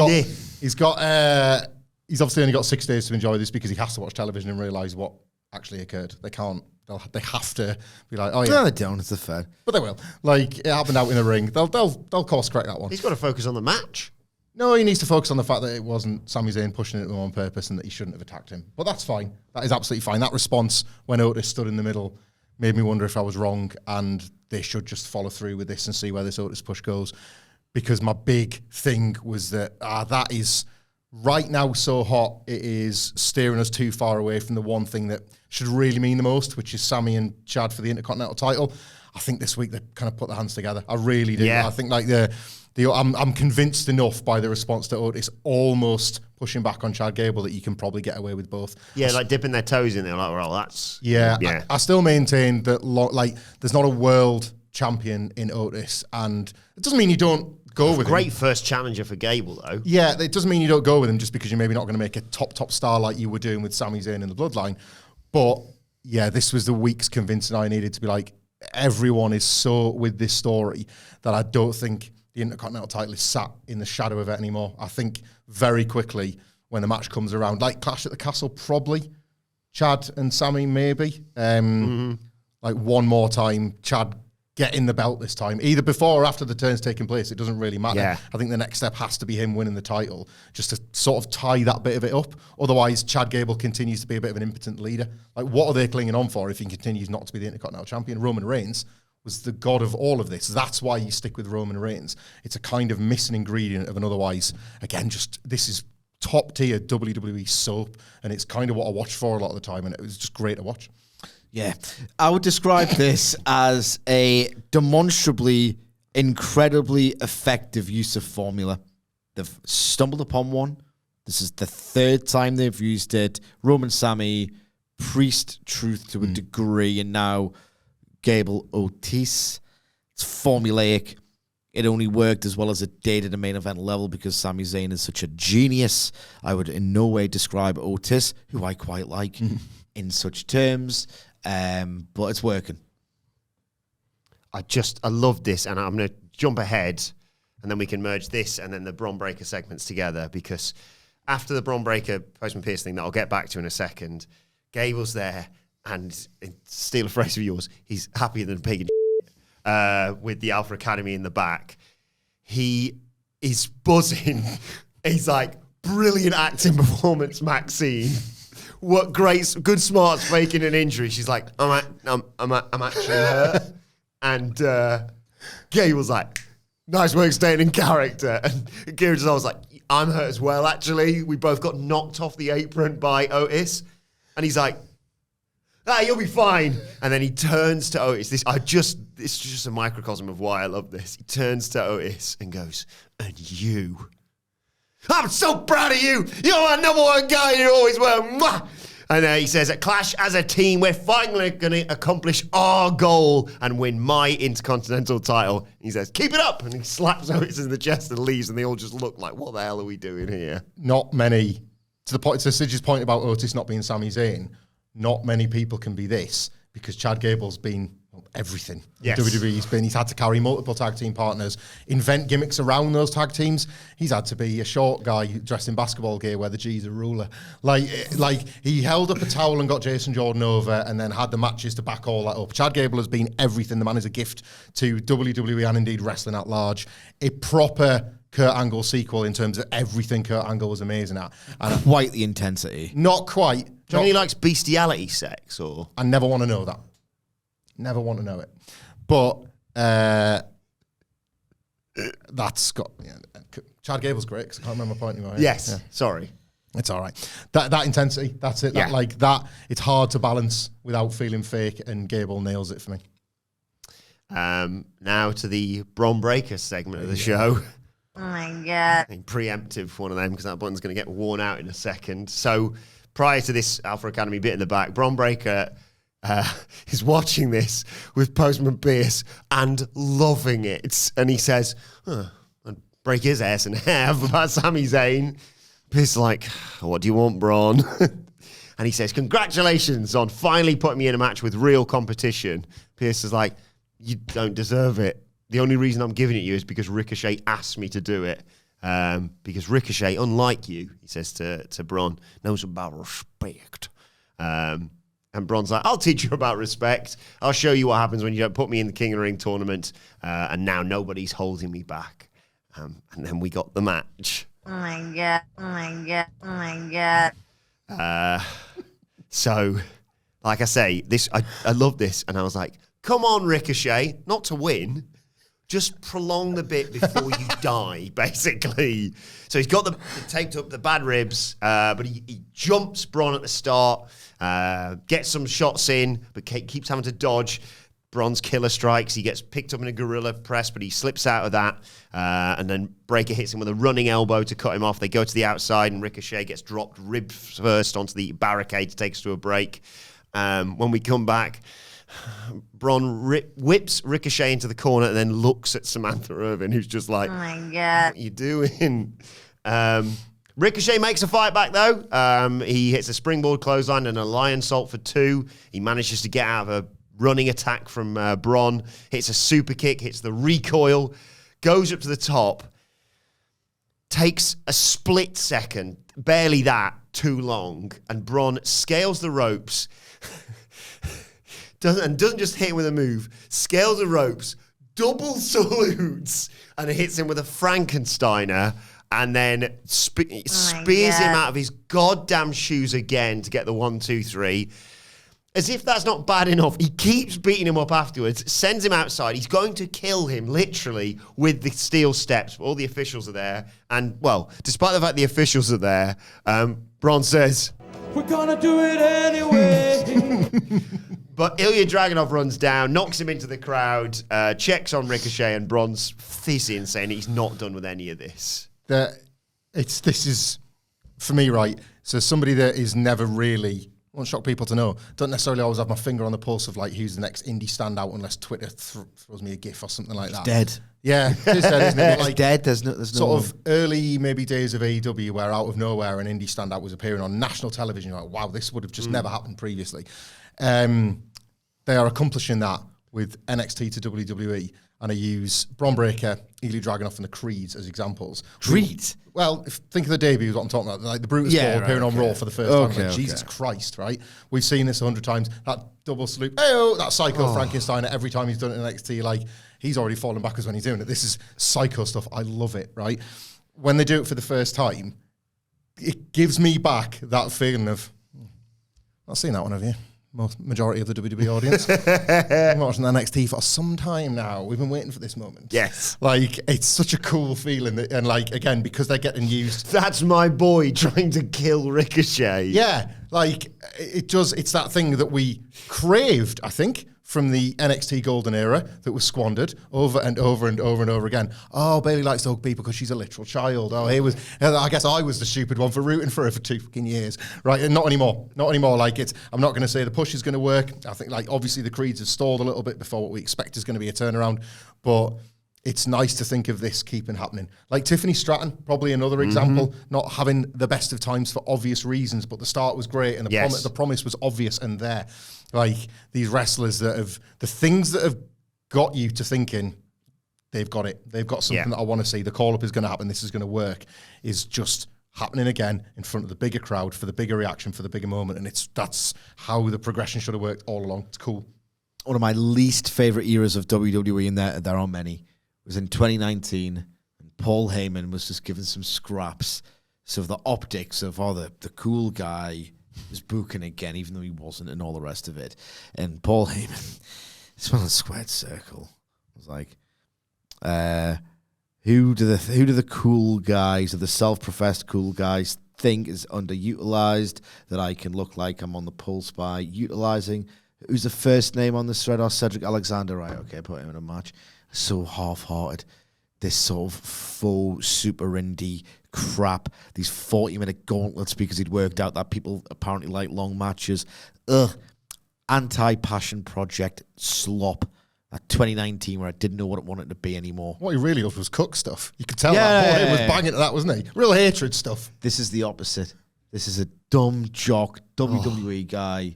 obviously only got 6 days to enjoy this because he has to watch television and realise what actually occurred. They can't. They have to be like, oh yeah. No, they don't. It's a fair. But they will. Like, it happened out in the ring. They'll course correct that one. He's got to focus on the match. No, he needs to focus on the fact that it wasn't Sami Zayn pushing it to him on purpose and that he shouldn't have attacked him. But that's fine. That is absolutely fine. That response when Otis stood in the middle made me wonder if I was wrong, and they should just follow through with this and see where this Otis push goes. Because my big thing was that that is right now so hot, it is steering us too far away from the one thing that should really mean the most, which is Sami and Chad for the Intercontinental title. I think this week they kind of put their hands together. I really do. Yeah. I think like I'm convinced enough by the response to Otis almost pushing back on Chad Gable that you can probably get away with both. Yeah, like dipping their toes in there, like, well, that's... Yeah. I still maintain that there's not a world champion in Otis, and it doesn't mean you don't go with him. Great first challenger for Gable, though. Yeah, it doesn't mean you don't go with him just because you're maybe not going to make a top star like you were doing with Sami Zayn in the Bloodline. But yeah, this was the week's convincing I needed to be like, everyone is so with this story that I don't think the Intercontinental title is sat in the shadow of it anymore. I think very quickly when the match comes around, like Clash at the Castle, probably Chad and Sami maybe. Like one more time, Chad getting the belt this time, either before or after the turn's taking place. It doesn't really matter. Yeah. I think the next step has to be him winning the title, just to sort of tie that bit of it up. Otherwise, Chad Gable continues to be a bit of an impotent leader. Like, what are they clinging on for if he continues not to be the Intercontinental Champion? Roman Reigns was the god of all of this. That's why you stick with Roman Reigns. It's a kind of missing ingredient of an otherwise, again, just this is top tier WWE soap, and it's kind of what I watch for a lot of the time, and it was just great to watch. Yeah, I would describe this as a demonstrably, incredibly effective use of formula. They've stumbled upon one. This is the 3rd time they've used it. Roman Sami, Priest Truth to a degree, and now Gable Otis. It's formulaic. It only worked as well as it did at a main event level because Sami Zayn is such a genius. I would in no way describe Otis, who I quite like, in such terms. But it's working. I love this, and I'm going to jump ahead, and then we can merge this and then the Bron Breakker segments together, because after the Bron Breakker Postman Pierce thing that I'll get back to in a second, Gable's there, and steal a phrase of yours, he's happier than a pig with the Alpha Academy in the back. He is buzzing. He's like, brilliant acting performance, Maxine. What good smarts faking an injury. She's like, I'm actually hurt. And Gable's like, nice work staying in character. And Kieran was like, I'm hurt as well, actually. We both got knocked off the apron by Otis. And he's like, you'll be fine. And then he turns to Otis. It's just a microcosm of why I love this. He turns to Otis and goes, and you. I'm so proud of you. You're my number one guy. You always were. Mwah! And he says, at Clash as a team, we're finally going to accomplish our goal and win my Intercontinental title. He says, keep it up. And he slaps Otis in the chest and leaves. And they all just look like, what the hell are we doing here? Not many, to Sidge's point about Otis not being Sami Zayn, not many people can be this, because Chad Gable's been everything. Yes. WWE, he's had to carry multiple tag team partners, invent gimmicks around those tag teams. He's had to be a short guy dressed in basketball gear where the G's a ruler. Like he held up a towel and got Jason Jordan over and then had the matches to back all that up. Chad Gable has been everything. The man is a gift to WWE and indeed wrestling at large. A proper Kurt Angle sequel in terms of everything Kurt Angle was amazing at. And Quite the intensity. not quite. Do you think he likes bestiality sex? Or I never want to know that. Never want to know it. But that's got... Yeah, Chad Gable's great, because I can't remember my point anymore. yes, Yeah. sorry. It's all right. That intensity, that's it. Yeah. That, it's hard to balance without feeling fake, and Gable nails it for me. Now to the Bron Breakker segment of the show. Oh my God. Preemptive one of them, because that button's going to get worn out in a second. So prior to this Alpha Academy bit in the back, Bron Breakker is watching this with Postman Pierce and loving it. And he says, I'd break his ass in half about Sami Zayn. Pierce is like, what do you want, Bron? And he says, congratulations on finally putting me in a match with real competition. Pierce is like, you don't deserve it. The only reason I'm giving it you is because Ricochet asked me to do it. Because Ricochet, unlike you, he says to Bron, knows about respect. And Bron's like, I'll teach you about respect. I'll show you what happens when you don't put me in the King of the Ring tournament. And now nobody's holding me back. And then we got the match. Oh my God. Oh my God. Oh my God. So, like I say, this I love this. And I was like, come on, Ricochet. Not to win. Just prolong the bit before you die, basically. So he's got the taped up the bad ribs, but he jumps Bron at the start, gets some shots in, but keeps having to dodge Bron's killer strikes. He gets picked up in a gorilla press, but he slips out of that, and then Breakker hits him with a running elbow to cut him off. They go to the outside, and Ricochet gets dropped rib first onto the barricade to take us to a break. When we come back, Bron whips Ricochet into the corner and then looks at Samantha Irvin, who's just like, Oh my God. what are you doing? Ricochet makes a fight back, though. He hits a springboard clothesline and a lion salt for 2. He manages to get out of a running attack from Bron, hits a super kick, hits the recoil, goes up to the top, takes a split second, barely that, too long, and Bron scales the ropes, doesn't just hit him with a move, scales the ropes, double salutes, and hits him with a Frankensteiner, and then spears him out of his goddamn shoes again to get the 1, 2, 3. As if that's not bad enough, he keeps beating him up afterwards, sends him outside. He's going to kill him, literally, with the steel steps. All the officials are there. And, well, despite the fact the officials are there, Bron says, we're gonna do it anyway. But Ilya Dragunov runs down, knocks him into the crowd, checks on Ricochet, and Bron's fizzing, saying he's not done with any of this. This is, for me, right, so somebody that is never really, won't shock people to know, don't necessarily always have my finger on the pulse of like who's the next indie standout unless Twitter throws me a gif or something like that. Dead. Yeah, it is dead, isn't it? Like, dead. There's no sort of early maybe days of AEW where out of nowhere an indie standout was appearing on national television. You're like, wow, this would have just never happened previously. They are accomplishing that with NXT to WWE, and I use Bron Breakker, Ilya Dragunov, and the Creeds as examples. Creeds? Well, think of the debut, is what I'm talking about. Like the Brutus Ball appearing on Raw for the first time. Like, Jesus Christ, right? We've seen this 100 times. That double salute, that psycho Frankensteiner, every time he's done it in NXT, like, he's already fallen backwards when he's doing it. This is psycho stuff. I love it, right? When they do it for the first time, it gives me back that feeling of, not seen that one, have you? Majority of the WWE audience. I'm watching NXT for some time now. We've been waiting for this moment. Yes. Like, it's such a cool feeling. And, like, again, because they're getting used. That's my boy trying to kill Ricochet. Yeah. Like, it's that thing that we craved, I think, from the NXT golden era that was squandered over and over and over and over again. Oh, Bayley likes to hug people because she's a literal child. Oh, I guess I was the stupid one for rooting for her for 2 fucking years. Right, and not anymore. Not anymore. Like, I'm not going to say the push is going to work. I think, like, obviously the Creeds have stalled a little bit before what we expect is going to be a turnaround. But it's nice to think of this keeping happening. Like Tiffany Stratton, probably another example, not having the best of times for obvious reasons, but the start was great and the promise was obvious and there. Like these wrestlers that have, the things that have got you to thinking, they've got it. They've got something that I want to see. The call-up is going to happen. This is going to work. Is just happening again in front of the bigger crowd for the bigger reaction, for the bigger moment. And that's how the progression should have worked all along. It's cool. One of my least favorite eras of WWE, and there are many, was in 2019. And Paul Heyman was just given some scraps. So the optics of, the cool guy was booking again, even though he wasn't, and all the rest of it. And Paul Heyman, this one on Squared Circle, was like, who do the cool guys, or the self-professed cool guys, think is underutilized that I can look like I'm on the pulse by utilizing? Who's the first name on this thread? Or Cedric Alexander, right? Okay, put him in a match. So half-hearted. This sort of faux super indie crap. These 40-minute gauntlets because he'd worked out that people apparently like long matches. Ugh. anti-passion project slop. That 2019 where I didn't know what it wanted to be anymore. What he really loved was cook stuff. You could tell that boy was banging to that, wasn't he? Real hatred stuff. This is the opposite. This is a dumb jock WWE guy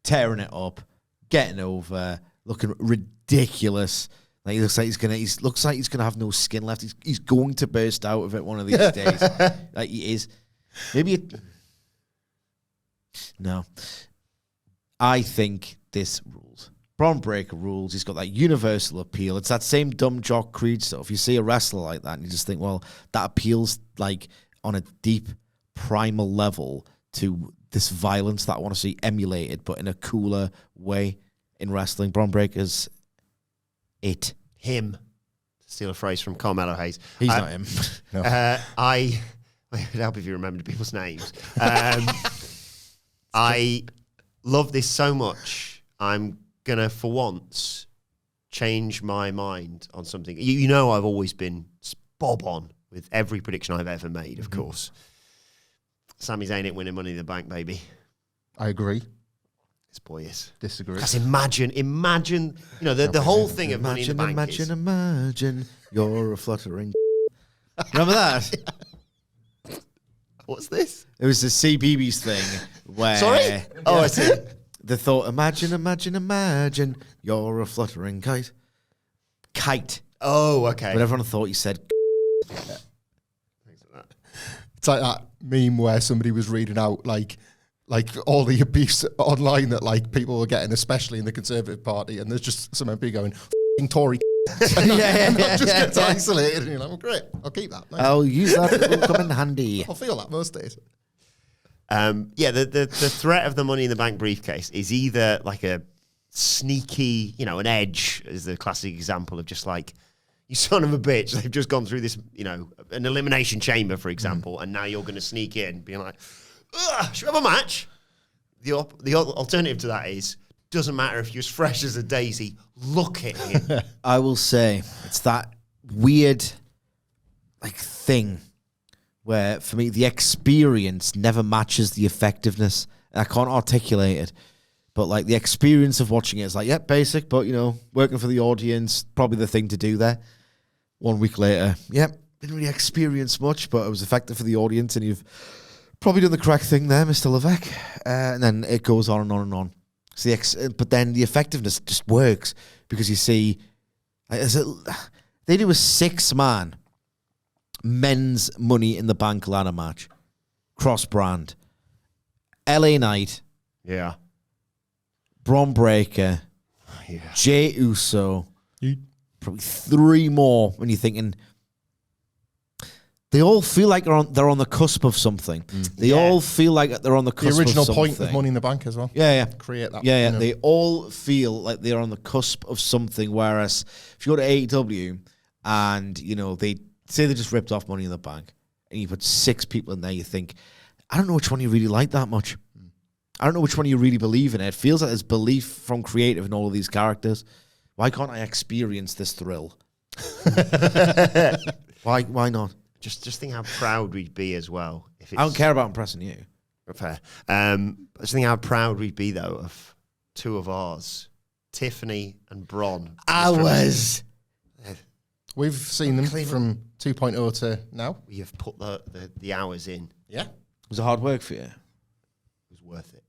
tearing it up, getting over, looking ridiculous. Like he looks like he's gonna have no skin left. He's going to burst out of it one of these days. Like he is. No. I think this rules. Bron Breakker rules. He's got that universal appeal. It's that same dumb jock Creed stuff. You see a wrestler like that and you just think, well, that appeals like on a deep primal level to this violence that I want to see emulated, but in a cooler way in wrestling. Bron Breakker's it. Him. To steal a phrase from Carmelo Hayes. He's not him. No. It would help if you remembered people's names. I love this so much. I'm gonna, for once, change my mind on something. You know, I've always been bob on with every prediction I've ever made. Of course, Sami Zayn ain't winning Money in the Bank, baby. I agree. This boy is. Disagree. Because imagine, you know, the whole thing of Money in the Bank. Imagine, you're a fluttering. Remember that? What's this? It was the CBeebies thing where. Sorry? Oh, I see. The thought, imagine, you're a fluttering kite. Kite. Oh, okay. But everyone thought you said. It's like that meme where somebody was reading out like all the abuse online that like people were getting, especially in the Conservative Party, and there's just some MP going, "F***ing Tory," and that just gets isolated, and you're like, "Well, great, I'll keep that. Nice. I'll use that. It will come in handy." I'll feel that most days. The threat of the Money in the Bank briefcase is either like a sneaky, you know, an edge is the classic example of just like, you son of a bitch, they've just gone through this, you know, an elimination chamber, for example, and now you're going to sneak in, being like, should we have a match? The alternative to that is, doesn't matter if you're as fresh as a daisy, look at him. I will say, it's that weird, like, thing where, for me, the experience never matches the effectiveness. And I can't articulate it. But, like, the experience of watching it is like, yep, basic, but, you know, working for the audience, probably the thing to do there. 1 week later, yep, didn't really experience much, but it was effective for the audience, and you've probably done the correct thing there, Mr. Levesque. And then it goes on and on and on. So but then the effectiveness just works because you see, they do a 6-man men's Money in the Bank ladder match, cross-brand, LA Knight, Yeah. Bron Breakker, Jey Uso, probably 3 more when you're thinking. They all feel like they're on the cusp of something. They all feel like they're on the cusp of something. The original point of Money in the Bank as well. Yeah. Create that. Yeah. You know. They all feel like they're on the cusp of something. Whereas if you go to AEW and, you know, they say they just ripped off Money in the Bank and you put 6 people in there, you think, I don't know which one you really like that much. I don't know which one you really believe in. It feels like there's belief from creative in all of these characters. Why can't I experience this thrill? Why not? Just think how proud we'd be as well. If it's, I don't care about impressing you. Fair. Just think how proud we'd be, though, of 2 of ours, Tiffany and Bron. We've seen them from 2.0 to now. We have put the hours in. Yeah. Was it hard work for you? It was worth it.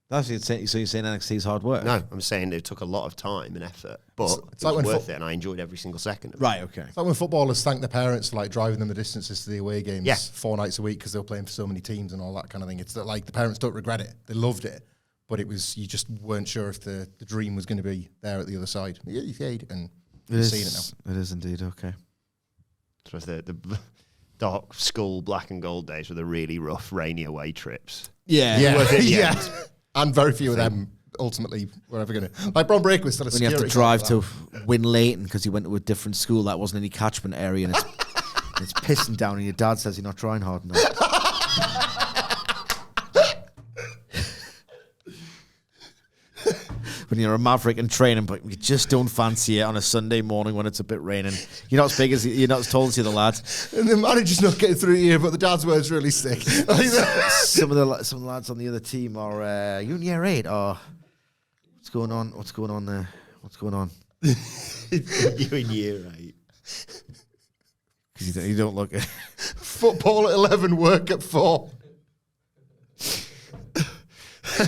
That's what so you're saying NXT's hard work? No, I'm saying it took a lot of time and effort, but It's it like was when worth it, and I enjoyed every single second of it. Right, okay. It's like when footballers thank their parents for like driving them the distances to the away games Yeah. 4 nights a week because they were playing for so many teams and all that kind of thing. It's that like the parents don't regret it. They loved it. But it was, you just weren't sure if the dream was going to be there at the other side. Yeah, you paid and you're seeing it now. It is indeed, okay. So the dark skull black and gold days were the really rough rainy away trips. Yeah. Worth it, yeah. And very few of them ultimately were ever going to. Like Bron Breakker was still a When you security. have to drive to Winlayton because you went to a different school that wasn't any catchment area and it's pissing down and your dad says you're not trying hard enough. When you're a maverick in training, but you just don't fancy it on a Sunday morning when it's a bit raining. You're not as tall as the other lads. And the manager's not getting through here, but the dad's word's really sick. Some of the lads on the other team are you in year 8 or What's going on? What's going on there? What's going on? You in year 8. You don't look at Football at 11, work at 4.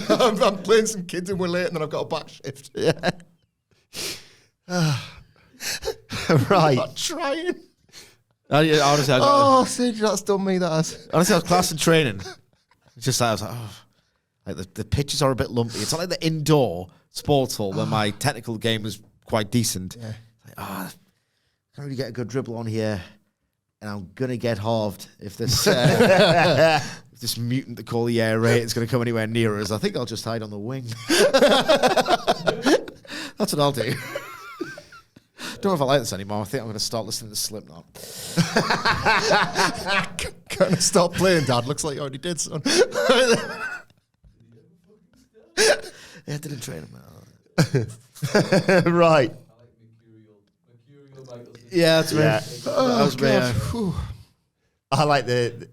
I'm playing some kids and we're late and then I've got a back shift. Yeah. Right. I'm trying. Honestly, Sid, that's done me, that has. I was class and training. It's just like, I was like, like the pitches are a bit lumpy. It's not like the indoor sports hall where my technical game was quite decent. Yeah. Like, can't really get a good dribble on here, and I'm gonna get halved if this if this mutant they call the air raid is gonna come anywhere near us. I think I'll just hide on the wing. That's what I'll do. Don't know if I like this anymore. I think I'm going to start listening to Slipknot. Gonna stop playing, Dad. Looks like you already did, son. Yeah, I didn't train him. Right. Yeah, that's Yeah. right. That was me. I like the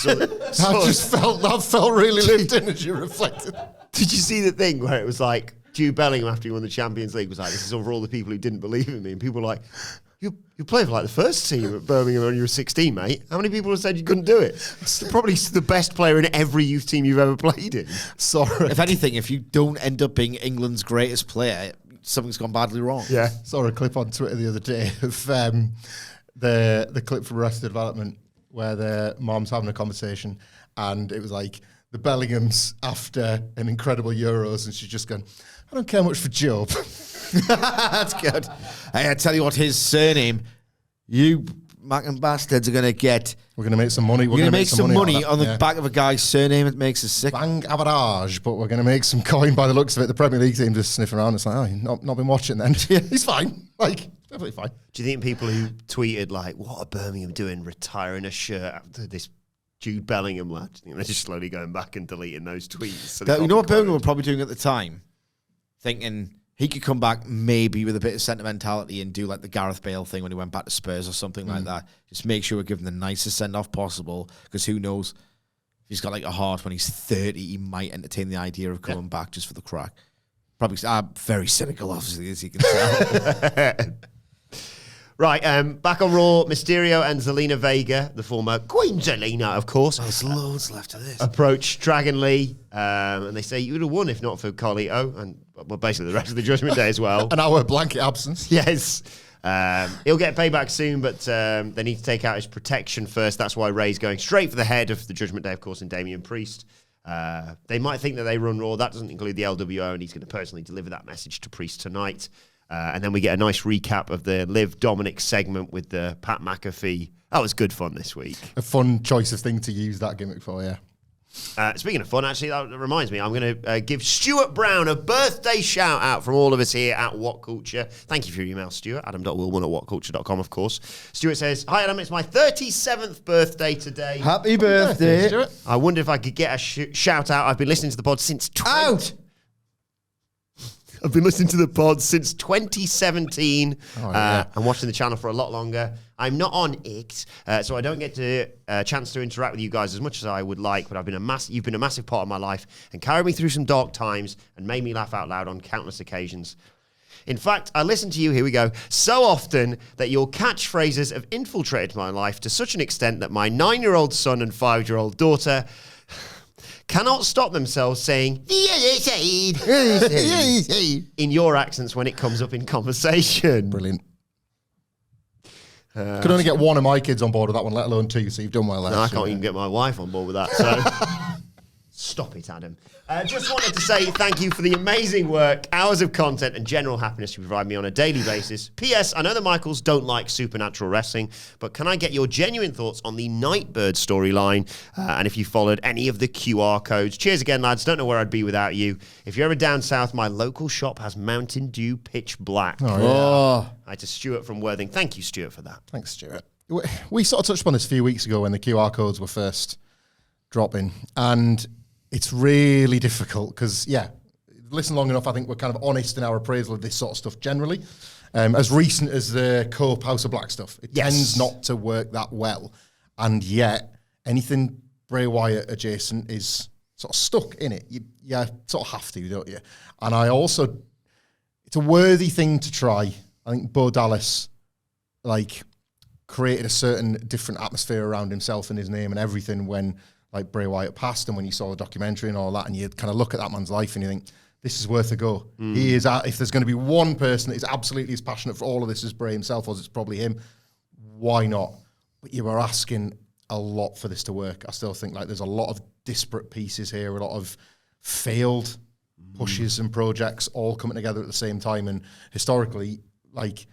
That felt really lived in as you reflected. Did you see the thing where it was like Jude Bellingham after he won the Champions League was like, this is all for all the people who didn't believe in me, and people were like, you played for like the first team at Birmingham when you were 16, mate. How many people have said you couldn't do it? Probably the best player in every youth team you've ever played in. Sorry. If anything, if you don't end up being England's greatest player, something's gone badly wrong. Yeah. Saw a clip on Twitter the other day of the clip from Arrested Development where their mom's having a conversation, and it was like the Bellinghams after an incredible Euros, and she's just going, I don't care much for Job. That's good. Hey, I tell you what, his surname, you Mackin bastards are going to get. We're going to make some money. We're going to make some money on the yeah. back of a guy's surname. It makes us sick. Bang average, but we're going to make some coin by the looks of it. The Premier League team just sniffing around. It's like, oh, you've not been watching then. Yeah, he's fine. Like, definitely fine. Do you think people who tweeted like, what are Birmingham doing retiring a shirt after this Jude Bellingham lad? Do you think they're just slowly going back and deleting those tweets? So You know what Birmingham were probably doing at the time? Thinking he could come back maybe with a bit of sentimentality and do like the Gareth Bale thing when he went back to Spurs or something like that. Just make sure we're giving the nicest send-off possible, because who knows, if he's got like a heart when he's 30, he might entertain the idea of coming back just for the crack. Probably very cynical, obviously, as you can tell. Right, back on Raw, Mysterio and Zelina Vega, the former Queen Zelina, of course. There's loads left of this. Approach Dragon Lee, and they say you would have won if not for Carlito, and well, basically the rest of the Judgment Day as well. An hour blanket absence. Yes. He'll get payback soon, but they need to take out his protection first. That's why Rey's going straight for the head of the Judgment Day, of course, in Damian Priest. They might think that they run Raw. That doesn't include the LWO, and he's going to personally deliver that message to Priest tonight. And then we get a nice recap of the Liv Dominik segment with the Pat McAfee. That was good fun this week. A fun choice of thing to use that gimmick for, yeah. Speaking of fun, actually, that reminds me, I'm going to give Stuart Brown a birthday shout out from all of us here at What Culture. Thank you for your email, Stuart. Adam.willman@whatculture.com, of course. Stuart says, hi, Adam, it's my 37th birthday today. Happy birthday. Stuart. I wonder if I could get a shout out. I've been listening to the pod since I've been listening to the pod since 2017 and watching the channel for a lot longer. I'm not on it, so I don't get a chance to interact with you guys as much as I would like, but you've been a massive part of my life and carried me through some dark times and made me laugh out loud on countless occasions. In fact, I listen to you, here we go, so often that your catchphrases have infiltrated my life to such an extent that my 9-year-old son and 5-year-old daughter cannot stop themselves saying in your accents when it comes up in conversation. Brilliant. Could only get one of my kids on board with that one, let alone 2, so you've done well there. No, I can't even get my wife on board with that, so stop it, Adam. Just wanted to say thank you for the amazing work, hours of content, and general happiness you provide me on a daily basis. P.S. I know the Michaels don't like supernatural wrestling, but can I get your genuine thoughts on the Nightbird storyline, and if you followed any of the QR codes? Cheers again, lads. Don't know where I'd be without you. If you're ever down south, my local shop has Mountain Dew Pitch Black. Hi to Stuart from Worthing. Thank you, Stuart, for that. Thanks, Stuart. We sort of touched upon this a few weeks ago when the QR codes were first dropping, and it's really difficult because, listen long enough, I think we're kind of honest in our appraisal of this sort of stuff generally. As recent as the Cope House of Black stuff, it tends not to work that well. And yet, anything Bray Wyatt adjacent is sort of stuck in it. You sort of have to, don't you? And I also, it's a worthy thing to try. I think Bo Dallas, like, created a certain different atmosphere around himself and his name and everything when, like, Bray Wyatt passed and when you saw the documentary and all that, and you kind of look at that man's life and you think, this is worth a go. He is, if there's going to be one person that is absolutely as passionate for all of this as Bray himself was, it's probably him. Why not? But you are asking a lot for this to work. I still think, like, there's a lot of disparate pieces here, a lot of failed pushes and projects all coming together at the same time. And historically, like,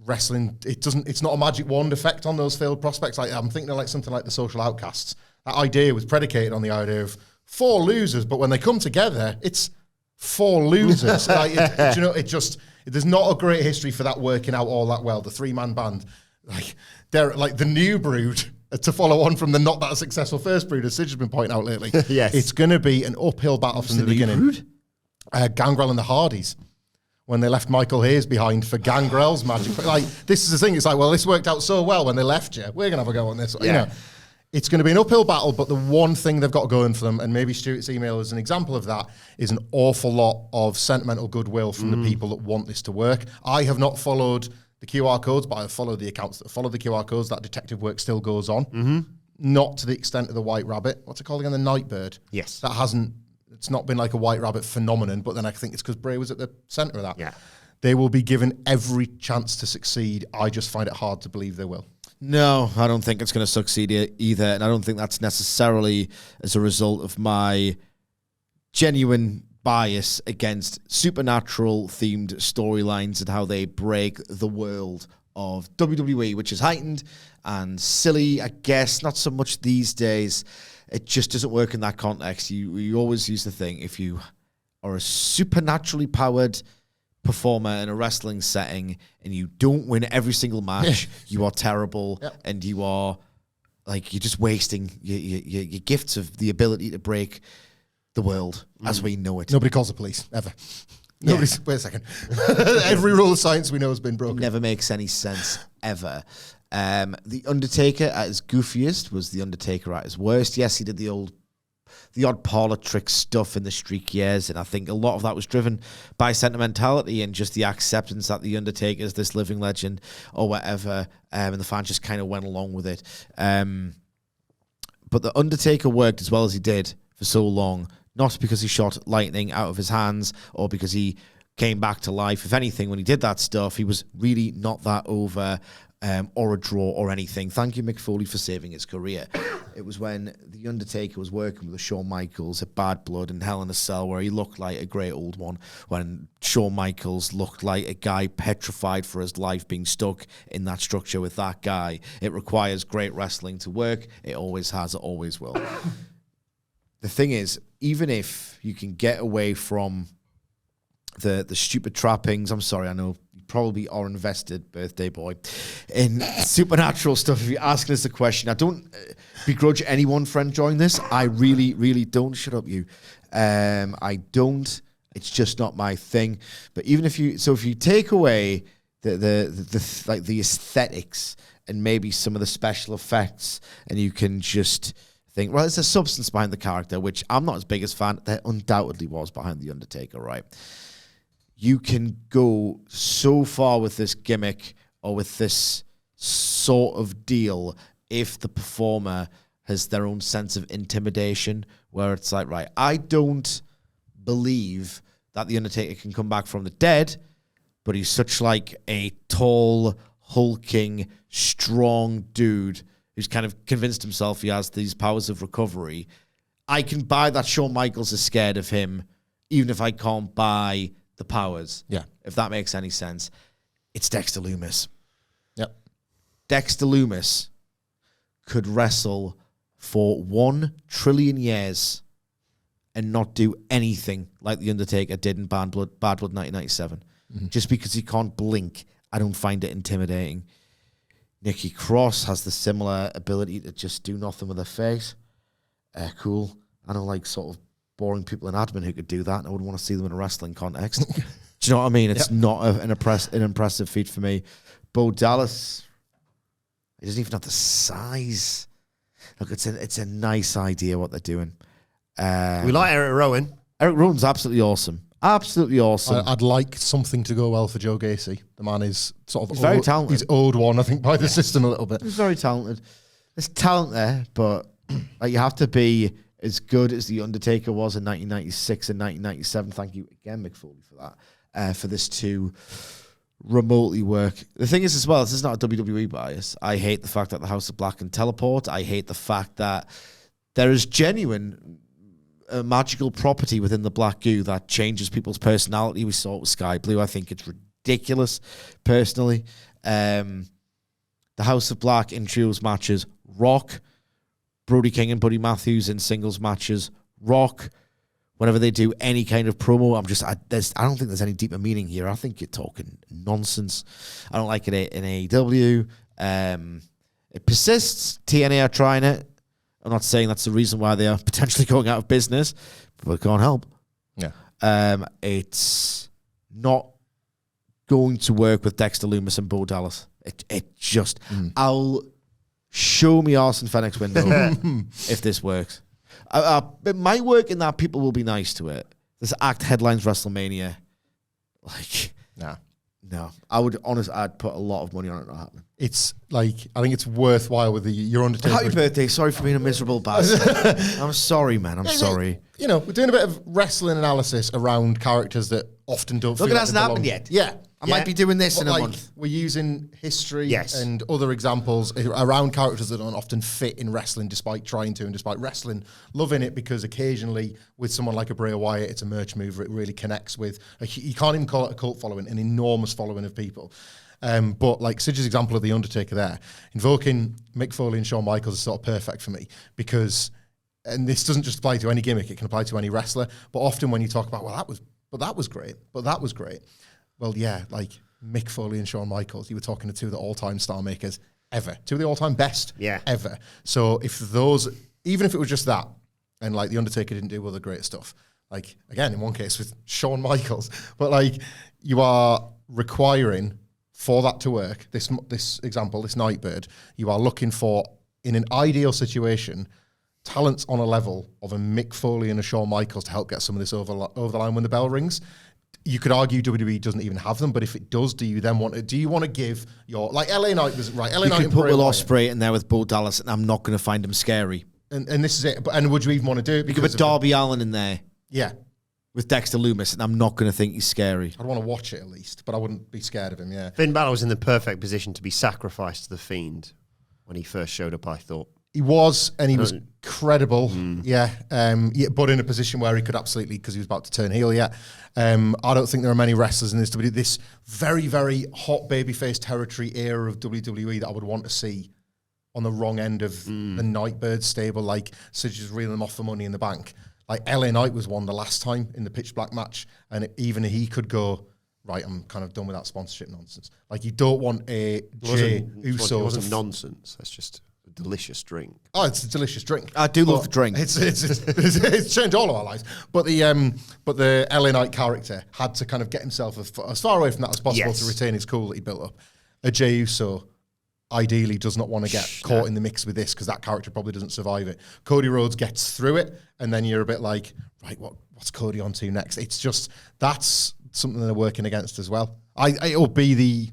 wrestling, it's not a magic wand effect on those failed prospects. Like, I'm thinking of, like, something like the Social Outcasts. That idea was predicated on the idea of 4 losers, but when they come together, it's 4 losers. Like, there's not a great history for that working out all that well. The 3-man band, like, they're like the new brood, to follow on from the not that successful first brood, as Sid has been pointing out lately. Yes. It's going to be an uphill battle from the beginning. Gangrel and the Hardys, when they left Michael Hayes behind for Gangrel's magic. Like, this is the thing. It's like, well, this worked out so well when they left you. We're going to have a go on this. Yeah. You know, it's going to be an uphill battle, but the one thing they've got going for them, and maybe Stuart's email is an example of that, is an awful lot of sentimental goodwill from the people that want this to work. I have not followed the QR codes, but I've followed the accounts that follow the QR codes. That detective work still goes on. Not to the extent of the White Rabbit. What's it called again? The Nightbird. Yes. It's not been like a White Rabbit phenomenon, but then I think it's because Bray was at the centre of that. Yeah. They will be given every chance to succeed. I just find it hard to believe they will. No, I don't think it's going to succeed either, and I don't think that's necessarily as a result of my genuine bias against supernatural-themed storylines and how they break the world of WWE, which is heightened and silly, I guess, not so much these days. It just doesn't work in that context. You always use the thing, if you are a supernaturally powered performer in a wrestling setting and you don't win every single match, you are terrible. Yep. And you are, like, you're just wasting your gifts of the ability to break the world as we know it. Nobody calls the police, ever. Wait a second. Every rule of science we know has been broken. Never makes any sense, ever. The Undertaker at his goofiest was the Undertaker at his worst. Yes, he did the odd parlor trick stuff in the streak years, and I think a lot of that was driven by sentimentality and just the acceptance that the Undertaker is this living legend or whatever, and the fans just kind of went along with it. But the Undertaker worked as well as he did for so long, not because he shot lightning out of his hands or because he came back to life. If anything, when he did that stuff, he was really not that over or a draw or anything. Thank you, Mick Foley, for saving his career. It was when The Undertaker was working with Shawn Michaels at Bad Blood and Hell in a Cell, where he looked like a great old one, when Shawn Michaels looked like a guy petrified for his life being stuck in that structure with that guy. It requires great wrestling to work. It always has, it always will. The thing is, even if you can get away from the stupid trappings, I'm sorry, I know you probably are invested, birthday boy, in supernatural stuff. If you're asking us a question, I don't begrudge anyone for enjoying this. I really, really don't. Shut up, you. I don't. It's just not my thing. But even if you take away the aesthetics and maybe some of the special effects, and you can just think, well, there's a substance behind the character, which I'm not as big as fan. There undoubtedly was behind The Undertaker, right? You can go so far with this gimmick or with this sort of deal if the performer has their own sense of intimidation, where it's like, right, I don't believe that The Undertaker can come back from the dead, but he's such like a tall, hulking, strong dude who's kind of convinced himself he has these powers of recovery. I can buy that Shawn Michaels is scared of him, even if I can't buy the powers. Yeah. If that makes any sense. It's Dexter Lumis. Yep. Dexter Lumis could wrestle for 1 trillion years and not do anything like The Undertaker did in Bad Blood 1997. Mm-hmm. Just because he can't blink, I don't find it intimidating. Nikki Cross has the similar ability to just do nothing with her face. Cool. I know, like, sort of boring people in admin who could do that, and I wouldn't want to see them in a wrestling context. Do you know what I mean? It's not an impressive feat for me. Bo Dallas, he doesn't even have the size. Look, it's a nice idea what they're doing. We like Eric Rowan. Eric Rowan's absolutely awesome. Absolutely awesome. I'd like something to go well for Joe Gacy. The man is sort of very talented. He's owed one, I think, by the system a little bit. He's very talented. There's talent there, but like, you have to be as good as The Undertaker was in 1996 and 1997. Thank you again, Mick Foley, for that. For this to remotely work. The thing is as well, this is not a WWE bias. I hate the fact that the House of Black can teleport. I hate the fact that there is genuine magical property within the black goo that changes people's personality. We saw it with Sky Blue. I think it's ridiculous, personally. The House of Black in trios matches, rock. Brody King and Buddy Matthews in singles matches, rock. Whenever they do any kind of promo, I don't think there's any deeper meaning here. I think you're talking nonsense. I don't like it in AEW. It persists. TNA are trying it. I'm not saying that's the reason why they are potentially going out of business, but it can't help. Yeah. It's not going to work with Dexter Lumis and Bo Dallas. It just, I'll show me Arsene Fenix window if this works. It might work in that people will be nice to it. This act headlines WrestleMania. Like, no. I'd put a lot of money on it not happening. It's like, I think it's worthwhile with your Undertaker. Happy birthday. Sorry for being a miserable bastard. I'm sorry, man. I'm sorry. You know, we're doing a bit of wrestling analysis around characters that often don't Look, feel it like hasn't they happened belong. yet. Yeah. I might be doing this But in a month. We're using history Yes. and other examples around characters that don't often fit in wrestling despite trying to, and despite wrestling loving it, because occasionally with someone like a Bray Wyatt, it's a merch mover. It really connects with, you can't even call it a cult following, an enormous following of people. But like Sidge's example of The Undertaker there, invoking Mick Foley and Shawn Michaels is sort of perfect for me, because, and this doesn't just apply to any gimmick, it can apply to any wrestler, but often when you talk about, that was great. Well, yeah, like Mick Foley and Shawn Michaels, you were talking to two of the all-time star makers ever, two of the all-time best ever. So if those, even if it was just that, and like The Undertaker didn't do other great stuff, like, again, in one case with Shawn Michaels, but like, you are requiring, for that to work, this example, this Nightbird, you are looking for, in an ideal situation, talents on a level of a Mick Foley and a Shawn Michaels to help get some of this over the line when the bell rings. You could argue WWE doesn't even have them, but if it does, do you want to give your, like LA Knight was right? LA You Knight could put Will Ospreay in there with Bo Dallas, and I'm not going to find him scary. and this is it. And would you even want to do it? You could put Darby Allin in there. Yeah. With Dexter Lumis, and I'm not going to think he's scary. I'd want to watch it at least, but I wouldn't be scared of him, yeah. Finn Balor was in the perfect position to be sacrificed to the Fiend when he first showed up, I thought. He was, and he was credible, yeah, but in a position where he could absolutely, because he was about to turn heel, I don't think there are many wrestlers in this very, very hot babyface territory era of WWE that I would want to see on the wrong end of the Nightbird stable, like, so just reeling them off for Money in the Bank. Like, LA Knight was one the last time in the Pitch Black match, and even he could go, right, I'm kind of done with that sponsorship nonsense. Like, you don't want a Jey Uso. It wasn't nonsense. That's just a delicious drink. Oh, it's a delicious drink. I do love the drink. It's changed all of our lives. But the LA Knight character had to kind of get himself as far away from that as possible to retain his cool that he built up. A Jey Uso ideally does not want to get caught in the mix with this, because that character probably doesn't survive it. Cody Rhodes gets through it, and then you're a bit like, right, what's Cody on to next? It's just, that's something they're working against as well. It'll be the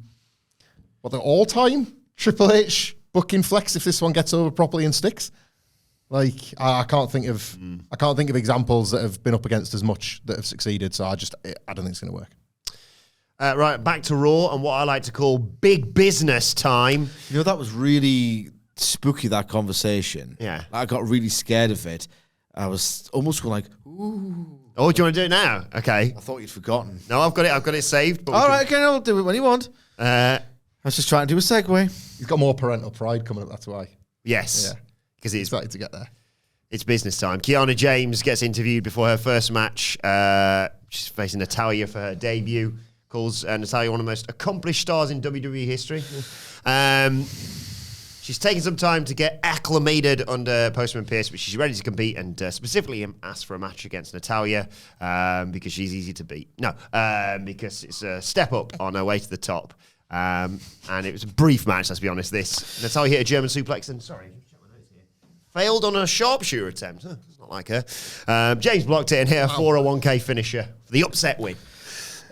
all-time Triple H booking flex if this one gets over properly and sticks. Like, I can't think of examples that have been up against as much that have succeeded. So I don't think it's going to work. Right, back to Raw and what I like to call big business time. You know, that was really spooky, that conversation. Yeah. I got really scared of it. I was almost going like, ooh. Oh, do you want to do it now? Okay. I thought you'd forgotten. No, I've got it saved. But All right, okay, I'll do it when you want. I was just trying to do a segue. He's got more parental pride coming up, that's why. Yes. Yeah. Because it's Excited to get there. It's business time. Kiana James gets interviewed before her first match. She's facing Natalya for her debut. Calls Natalya one of the most accomplished stars in WWE history. She's taken some time to get acclimated under Postman Pearce, but she's ready to compete and specifically asked for a match against Natalya because she's easy to beat. No, because it's a step up on her way to the top. And it was a brief match, let's be honest. Natalya hit a German suplex and, failed on a sharpshooter attempt. That's Not like her. James blocked it and hit a 401k finisher for the upset win.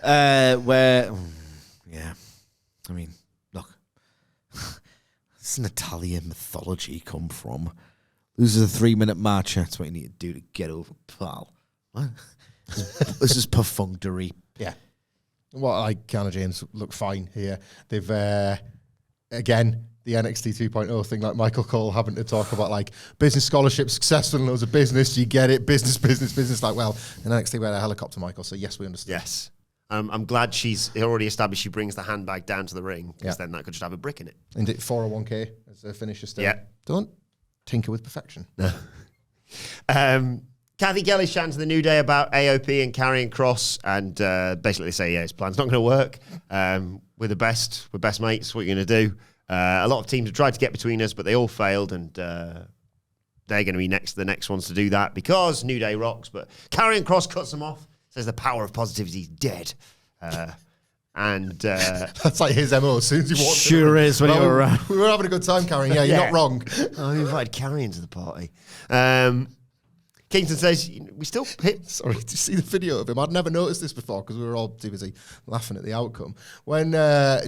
Yeah. I mean, look. This Natalya mythology come from? Loses a 3-minute match. That's what you need to do to get over, pal. What? This is perfunctory. Yeah. Well, like Kiana James look fine here. They've again the NXT 2.0 thing, like Michael Cole having to talk about like business scholarship, successful and loads of business. You get it, business. Like, well, in NXT we had a helicopter, Michael. So yes, we understand. Yes. I'm glad she's already established she brings the handbag down to the ring, because then that could just have a brick in it. And 401k as a finisher still. Yeah. Don't tinker with perfection. No. Kathy Kelly's chatting to the New Day about AOP and Karrion Kross, and basically they say, his plan's not going to work. We're best mates. What are you going to do? A lot of teams have tried to get between us, but they all failed, and they're going to be the next ones to do that because New Day rocks. But Karrion Kross cuts them off, says the power of positivity is dead. That's like his MO as soon as he walks in. Sure is when you're around. We were having a good time, Karrion. Yeah, you're not wrong. Oh, we invited Karrion to the party. Kingston says, we still hit... Sorry, did you see the video of him? I'd never noticed this before because we were all too busy laughing at the outcome. When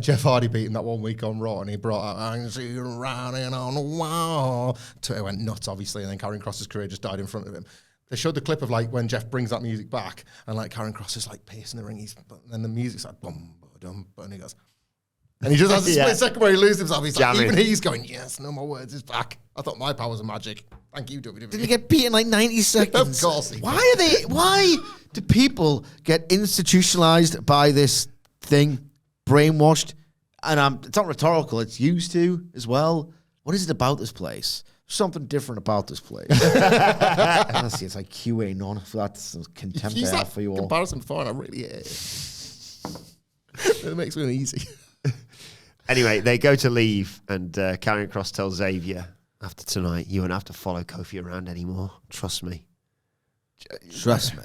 Jeff Hardy beat him that 1 week on Raw and he brought out, I can see you running on the wall. Twitter went nuts, obviously, and then Karrion Kross's career just died in front of him. They showed the clip of like when Jeff brings that music back and like Karrion Kross is like pacing the ring, and then the music's like boom, boom, and he goes... And he just has a split second where he loses himself. He's like, even he's going, yes, no more words, it's back. I thought my powers are magic. Thank you, WWE. Did he get beaten like 90 seconds? Of course he did. Why do people get institutionalized by this thing, brainwashed? And it's not rhetorical, it's used to as well. What is it about this place? Something different about this place. Honestly, it's like QAnon. That's contempt I have for you all. Comparison before, and I really hate it. It makes me uneasy. Anyway, they go to leave, and Karrion Kross tells Xavier, after tonight, you won't have to follow Kofi around anymore. Trust me. Trust me.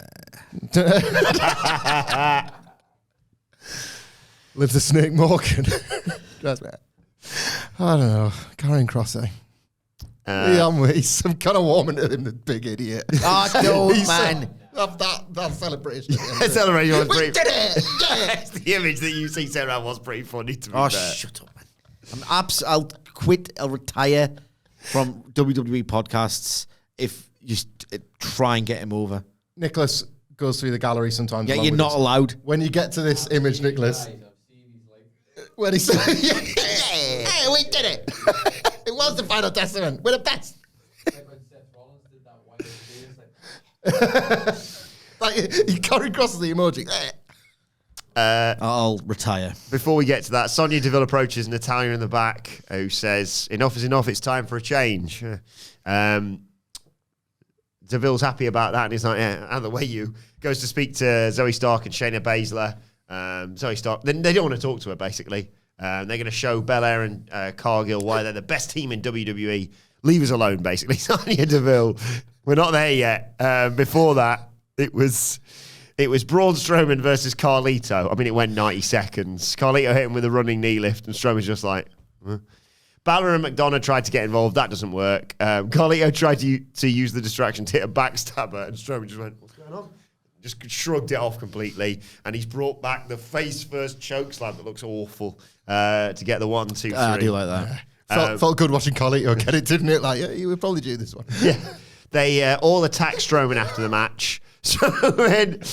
Live the Snake Morgan. Trust me. I don't know. Karrion Kross, he's some kind of warming to him, the big idiot. Oh, no, man. That celebration. Celebration was pretty... We did it! The image that you see set around was pretty funny to me. Oh, shut up, man. I'll quit. I'll retire from WWE podcasts if you try and get him over. Nicholas goes through the gallery sometimes. Yeah, you're not allowed. When you get to this image, Nicholas, when he said, hey, we did it. It was the final testament. We're the best. Like he Karrion Kross the emoji. I'll retire. Before we get to that, Sonya Deville approaches Natalya in the back, who says, enough is enough, it's time for a change. Deville's happy about that, and he's like, yeah, out of the way you. Goes to speak to Zoey Stark and Shayna Baszler. Zoey Stark, they don't want to talk to her, basically. They're going to show Belair and Cargill why they're the best team in WWE. Leave us alone, basically. Sonya Deville. We're not there yet. Before that, it was Braun Strowman versus Carlito. I mean, it went 90 seconds. Carlito hit him with a running knee lift, and Strowman's just like... Bálor and McDonough tried to get involved. That doesn't work. Carlito tried to use the distraction to hit a backstabber, and Strowman just went, what's going on? Just shrugged it off completely, and he's brought back the face-first chokeslam that looks awful to get the 1, 2, 3. I do like that. Felt good watching Carlito get it, didn't it? Like, yeah, you would probably do this one. Yeah. They all attack Strowman after the match. Strowman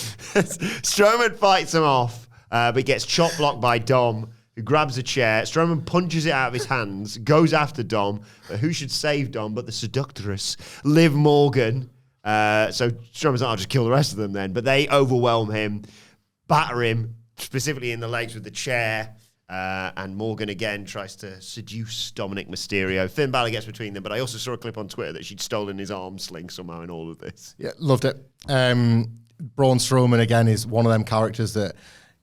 fights him off, but gets chop blocked by Dom, who grabs a chair. Strowman punches it out of his hands, goes after Dom. But who should save Dom but the seductress, Liv Morgan? So Strowman's like, I'll just kill the rest of them then. But they overwhelm him, batter him, specifically in the legs with the chair. And Morgan again tries to seduce Dominik Mysterio. Finn Balor gets between them, but I also saw a clip on Twitter that she'd stolen his arm sling somehow in all of this. Yeah, loved it. Braun Strowman again is one of them characters that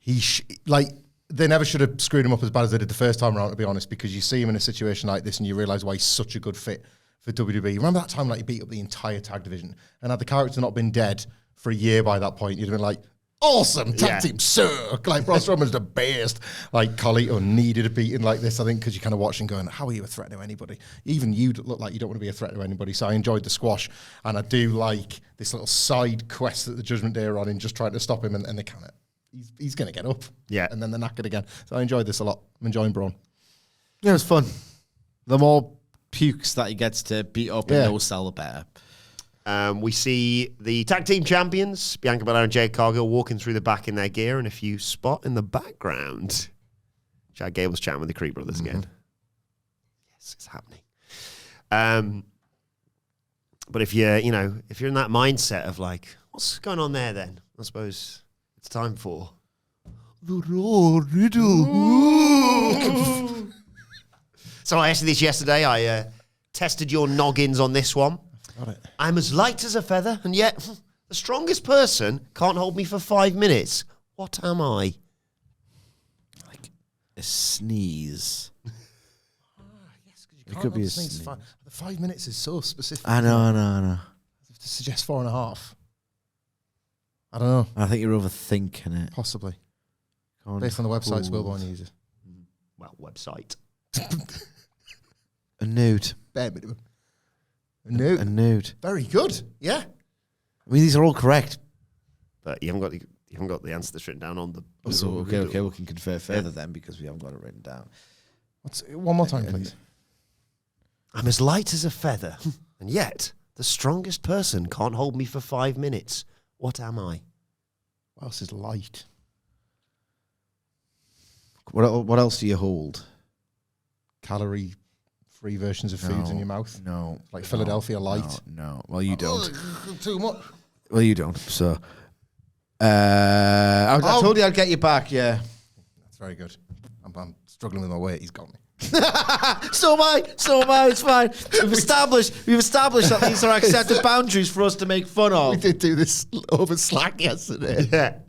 they never should have screwed him up as bad as they did the first time around, to be honest, because you see him in a situation like this and you realise why he's such a good fit for WWE. Remember that time like he beat up the entire tag division, and had the character not been dead for a year by that point, you'd have been like, awesome. Tag team suck. Like, Braun Strowman's the best. Like, Carlito needed a beating like this, I think, because you're kind of watching going, how are you a threat to anybody? Even you look like you don't want to be a threat to anybody. So I enjoyed the squash. And I do like this little side quest that the Judgment Day are on in just trying to stop him. And they kind of, he's going to get up. Yeah. And then they're knackered again. So I enjoyed this a lot. I'm enjoying Braun. Yeah, it was fun. The more pukes that he gets to beat up and no sell, the better. We see the tag team champions, Bianca Belair and Jade Cargill, walking through the back in their gear, and if you spot in the background, Chad Gable's chatting with the Creed brothers again. Yes, it's happening. But if you're in that mindset of like, what's going on there then? I suppose it's time for the Raw Riddle. So I asked you this yesterday. I tested your noggins on this one. Got it. I'm as light as a feather, and yet the strongest person can't hold me for 5 minutes. What am I? Like a sneeze. Yes, It could be a sneeze. The 5 minutes is so specific. I know. To suggest 4.5. I don't know. I think you're overthinking it. Possibly. Based on the websites Wilborn uses. Well, website. A nude. Bare minimum. A nude. Very good. Yeah. I mean, these are all correct. But you haven't got the answer that's written down on the. So okay, we can confer further then because we haven't got it written down. One more time, please. I'm as light as a feather, and yet the strongest person can't hold me for 5 minutes. What am I? What else is light? What else do you hold? Calorie-free versions of foods in your mouth. No. Like Philadelphia Light. No. Well, you don't. Too much. Well, you don't. So, I told you I'd get you back. Yeah. That's very good. I'm struggling with my weight. He's got me. So am I. It's fine. We've established that these are accepted boundaries for us to make fun We of. did do this over Slack yesterday. Yeah.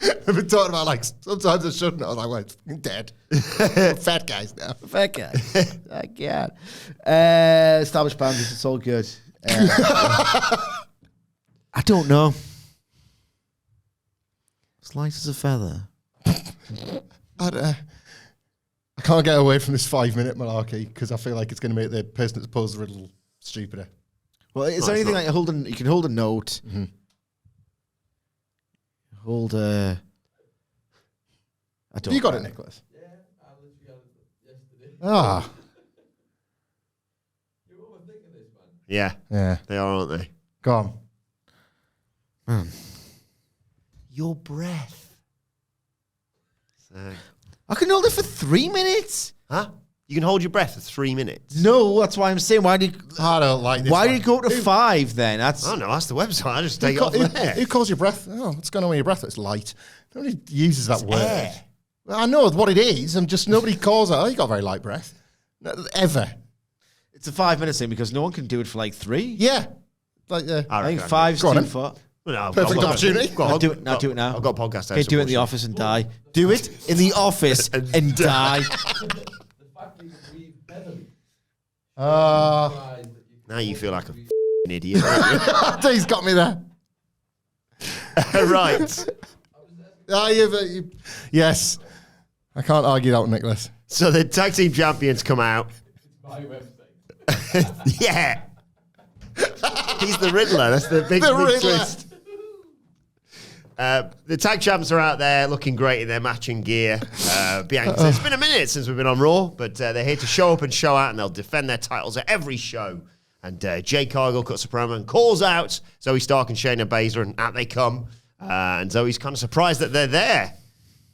We've been talking about, like, sometimes I shouldn't. I was like, well, it's fucking dead. We're fat guys now. Fat guy. I can't. Established boundaries. It's all good. I don't know. As light as a feather. I can't get away from this 5 minute malarkey because I feel like it's going to make the person that's posed the riddle stupider. Well, is there anything like you can hold a note? Mm-hmm. Hold a. Have you got it, Nicholas? Yeah, I literally got it yesterday. Ah. You're overthinking this, man. Yeah. They are, aren't they? Go on. Your breath. So. I can hold it for 3 minutes. Huh? You can hold your breath for 3 minutes. No, that's why I'm saying. Why did I don't like this. Why did you go to 5 then? That's. I don't know. That's the website. I just take it off there. Who calls your breath? Oh, what's going on with your breath? It's light. Nobody uses that word. Air. Well, I know what it is. Nobody calls it. Oh, you got very light breath. Ever. It's a 5 minute thing because no one can do it for like 3. Yeah. Like, I think 5's too far. Well, no, perfect opportunity. Do it now. I've got a podcast. Okay, do it in the office and die. Do it in the office and die. Now you feel like an idiot. He's got me there. Right. Yes. I can't argue that one, Nicholas. So the tag team champions come out. My website. Yeah. He's the Riddler. That's the big twist. The tag champs are out there looking great in their matching gear. Bianca says, it's been a minute since we've been on Raw, but they're here to show up and show out, and they'll defend their titles at every show. And Jade Cargill cuts a promo and calls out Zoey Stark and Shayna Baszler, and out they come. And Zoe's kind of surprised that they're there.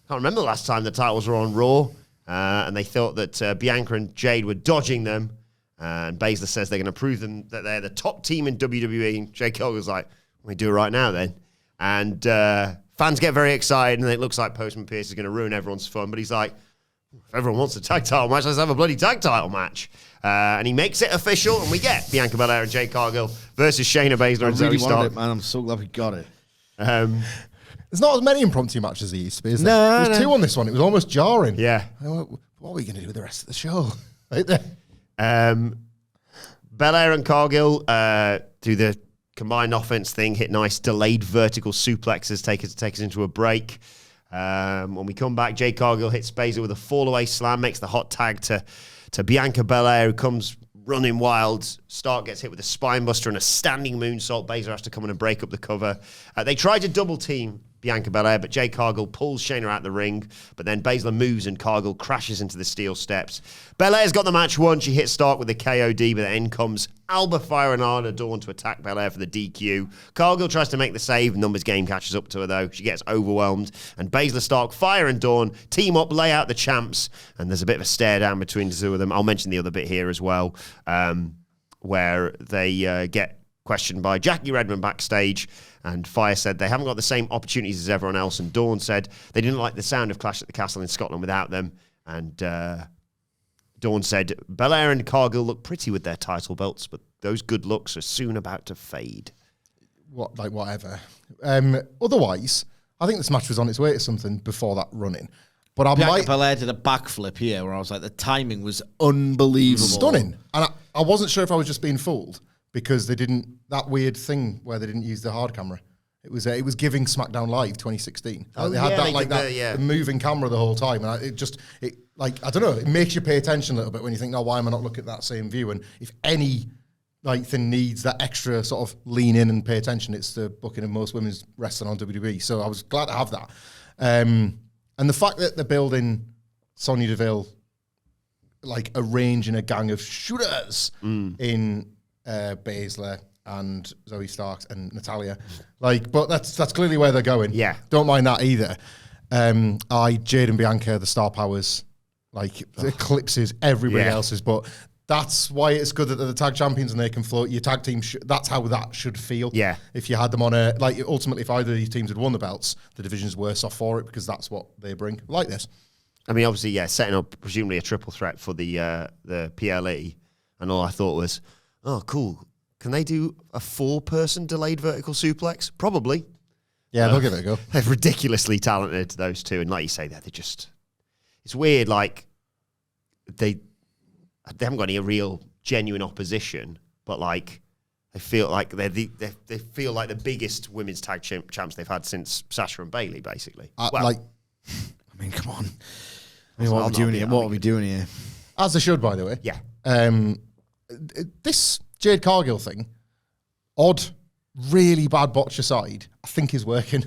Can't remember the last time the titles were on Raw, and they thought that Bianca and Jade were dodging them. And Baszler says they're going to prove them that they're the top team in WWE. And Jade Cargill's like, we do it right now then. And fans get very excited, and it looks like Postman Pearce is going to ruin everyone's fun. But he's like, if everyone wants a tag title match, let's have a bloody tag title match. And he makes it official, and we get Bianca Belair and Jade Cargill versus Shayna Baszler and Zoey Stark. It, man. I'm so glad we got it. There's not as many impromptu matches as there used to be, is there? No, There's 2 on this one. It was almost jarring. Yeah. What are we going to do with the rest of the show? Right there. Belair and Cargill do the combined offense thing, hit nice delayed vertical suplexes, take us into a break. When we come back, Jade Cargill hits Baszler with a fall-away slam, makes the hot tag to Bianca Belair, who comes running wild. Stark gets hit with a spine buster and a standing moonsault. Baszler has to come in and break up the cover. They try to double team Bianca Belair, but Jade Cargill pulls Shayna out the ring, but then Baszler moves and Cargill crashes into the steel steps. Belair's got the match won. She hits Stark with the KOD, but then comes Alba Fire and Anna Dawn to attack Belair for the DQ. Cargill tries to make the save. Numbers game catches up to her, though. She gets overwhelmed, and Baszler, Stark, Fire and Dawn team up, lay out the champs, and there's a bit of a stare down between the two of them. I'll mention the other bit here as well, where they get questioned by Jackie Redmond backstage, and Fire said they haven't got the same opportunities as everyone else, and Dawn said they didn't like the sound of Clash at the Castle in Scotland without them, and Dawn said Belair and Cargill look pretty with their title belts, but those good looks are soon about to fade. Whatever. Otherwise, I think this match was on its way to something before that run-in. But Bianca Belair did a backflip here where I was like, the timing was unbelievable. Stunning. And I wasn't sure if I was just being fooled, because they didn't, that weird thing where they didn't use the hard camera. It was giving SmackDown Live 2016. They had the moving camera the whole time, and I don't know, it makes you pay attention a little bit when you think, no, why am I not looking at that same view? And if any thing needs that extra sort of lean in and pay attention, it's the booking of most women's wrestling on WWE. So I was glad to have that. And the fact that they're building Sonya Deville, arranging a gang of shooters in Baszler and Zoey Stark and Natalya, but that's clearly where they're going. Yeah, don't mind that either. Jade and Bianca, the star powers, eclipses everybody else's. But that's why it's good that they're the tag champions and they can float. Your tag team, that's how that should feel. Yeah, if you had them on ultimately, if either of these teams had won the belts, the division's worse off for it because that's what they bring. Like this. I mean, obviously, setting up presumably a triple threat for the PLE, and all I thought was, oh, cool. Can they do a 4-person delayed vertical suplex? Probably. Yeah, they'll give it a go. They're ridiculously talented, those two. And like you say, they're just... It's weird, they haven't got any real genuine opposition, but they feel like they feel like the biggest women's tag champs they've had since Sasha and Bayley, basically. I mean, come on. What are we doing here? As they should, by the way. Yeah. This Jade Cargill thing, odd, really bad botch aside, I think is working.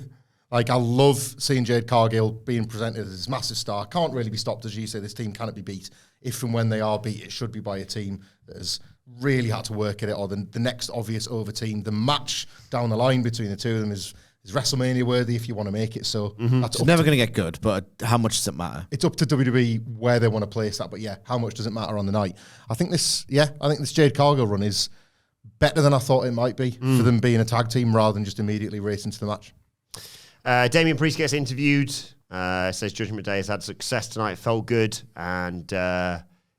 I love seeing Jade Cargill being presented as this massive star. Can't really be stopped, as you say. This team cannot be beat. If and when they are beat, it should be by a team that has really had to work at it, or the next obvious over team. The match down the line between the two of them is WrestleMania worthy if you want to make it. So it's never going to get good, but how much does it matter? It's up to WWE where they want to place that. But how much does it matter on the night? I think this Jade Cargill run is better than I thought it might be for them being a tag team rather than just immediately racing to the match. Damian Priest gets interviewed. Says Judgment Day has had success tonight. It felt good, and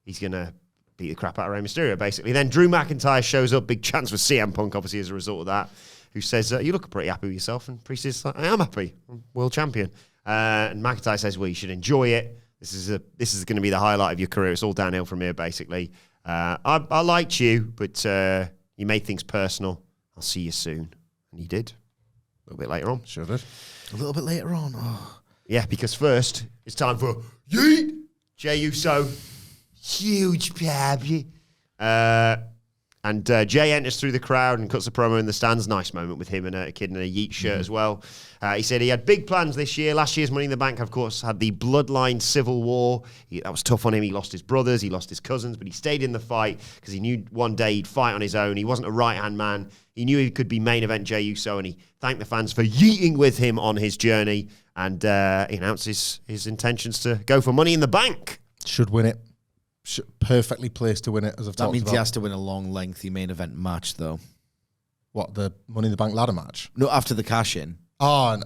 he's going to beat the crap out of Rey Mysterio, basically. Then Drew McIntyre shows up. Big chance for CM Punk, obviously, as a result of that. Who says, you look pretty happy with yourself. And Priest is like, I am happy. I'm world champion. And McIntyre says, well, you should enjoy it. This is going to be the highlight of your career. It's all downhill from here, basically. I liked you, but you made things personal. I'll see you soon. And he did. A little bit later on. Sure did. A little bit later on. Oh. Yeah, because first, it's time for Yeet! Jey Uso. Huge baby. And Jey enters through the crowd and cuts a promo in the stands. Nice moment with him and a kid in a Yeet shirt as well. He said he had big plans this year. Last year's Money in the Bank, of course, had the bloodline civil war. That was tough on him. He lost his brothers, he lost his cousins, but he stayed in the fight because he knew one day he'd fight on his own. He wasn't a right-hand man. He knew he could be main event Jey Uso, and he thanked the fans for yeeting with him on his journey. And he announced his intentions to go for Money in the Bank. Should win it. Perfectly placed to win it, as I've talked about. That means he has to win a long, lengthy main event match, though. What, the Money in the Bank ladder match? No, after the cash-in. Oh, and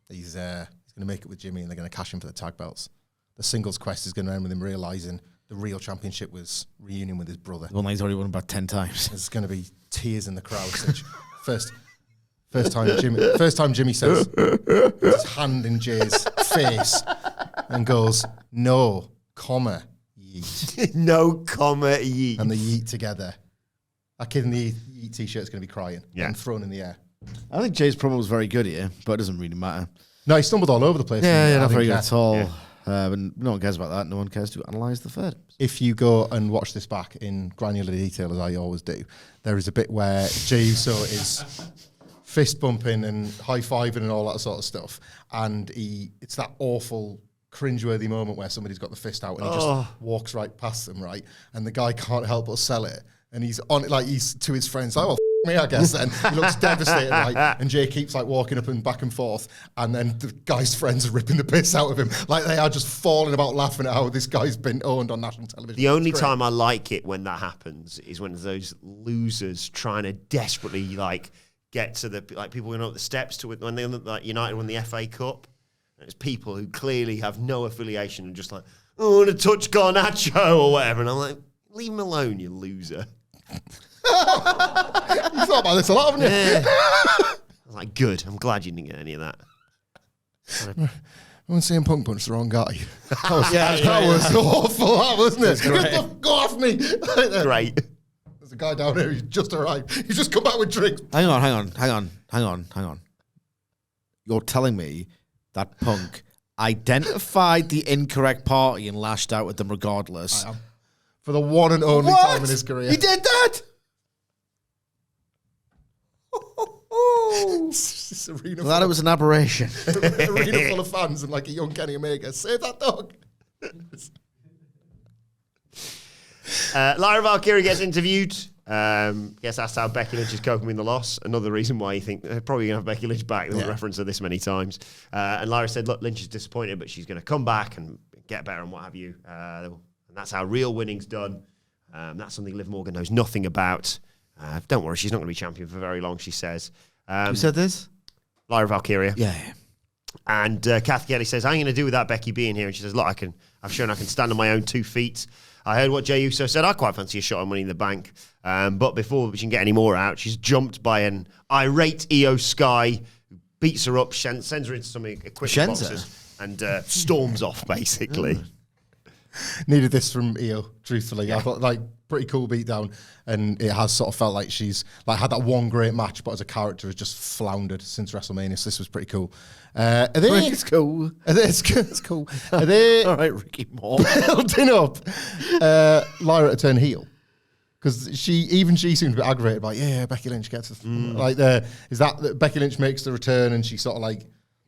he's going to make it with Jimmy, and they're going to cash in for the tag belts. The singles quest is going to end with him realising the real championship was reunion with his brother. Well, he's already won about 10 times. There's going to be tears in the crowd. First time Jimmy says his hand in Jay's face and goes, no, comma, yeet. No, comma, yeet. And they yeet together. That kid in the Yeet t-shirt is going to be crying and thrown in the air. I think Jay's promo was very good here, but it doesn't really matter. No, he stumbled all over the place. Yeah, not very good at all. Yeah. But no one cares about that. No one cares to analyse the Fed. If you go and watch this back in granular detail, as I always do, there is a bit where Jey Uso is fist bumping and high-fiving and all that sort of stuff. And it's that awful, cringeworthy moment where somebody's got the fist out and he just walks right past them, right? And the guy can't help but sell it. And he's on it like he's to his friends, like, well, me, I guess. Then he looks devastated, like, and Jay keeps like walking up and back and forth, and then the guy's friends are ripping the piss out of him, like they are just falling about laughing at how this guy's been owned on national television. The only time I like it when that happens is when those losers trying to desperately like get to the like people going up the steps to it when they like United won the FA Cup. And it's people who clearly have no affiliation and just like, oh, I want to touch Garnacho or whatever, and I'm like, leave him alone, you loser. You thought about this a lot, haven't you? Yeah. I was like, good. I'm glad you didn't get any of that. When CM Punk punched the wrong guy. That was awful, that wasn't it? Go off me. Great. There's a guy down here who's just arrived. He's just come back with drinks. Hang on. You're telling me that Punk identified the incorrect party and lashed out at them regardless? I am. For the one and only time in his career. He did that? This arena Well, that it was an aberration. arena full of fans and like a young Kenny Omega. Save that dog. Lyra Valkyrie gets interviewed. Gets asked how Becky Lynch is coping with the loss. Another reason why you think they're probably going to have Becky Lynch back. They'll reference her this many times. And Lyra said, look, Lynch is disappointed, but she's going to come back and get better and what have you. And that's how real winning's done. That's something Liv Morgan knows nothing about. Don't worry, she's not going to be champion for very long, she says. Who said this? Lyra Valkyria. Yeah. And Kathy Kelly says, I'm going to do without Becky being here. And she says, look, I've shown I can stand on my own 2 feet. I heard what Jey Uso said. I quite fancy a shot on Money in the Bank. But before she can get any more out, she's jumped by an irate Io Sky who beats her up, sends her into some equipment boxes, and storms off, basically. Needed this from Io, truthfully. I thought, like, pretty cool beatdown, and it has sort of felt like she's like had that one great match, but as a character has just floundered since WrestleMania. So this was pretty cool. It's cool. It's cool. Are they all right, Ricky Moore building up Lyra to turn heel? Because she seems a bit aggravated by Becky Lynch gets us. Like is that Becky Lynch makes the return and she sort of like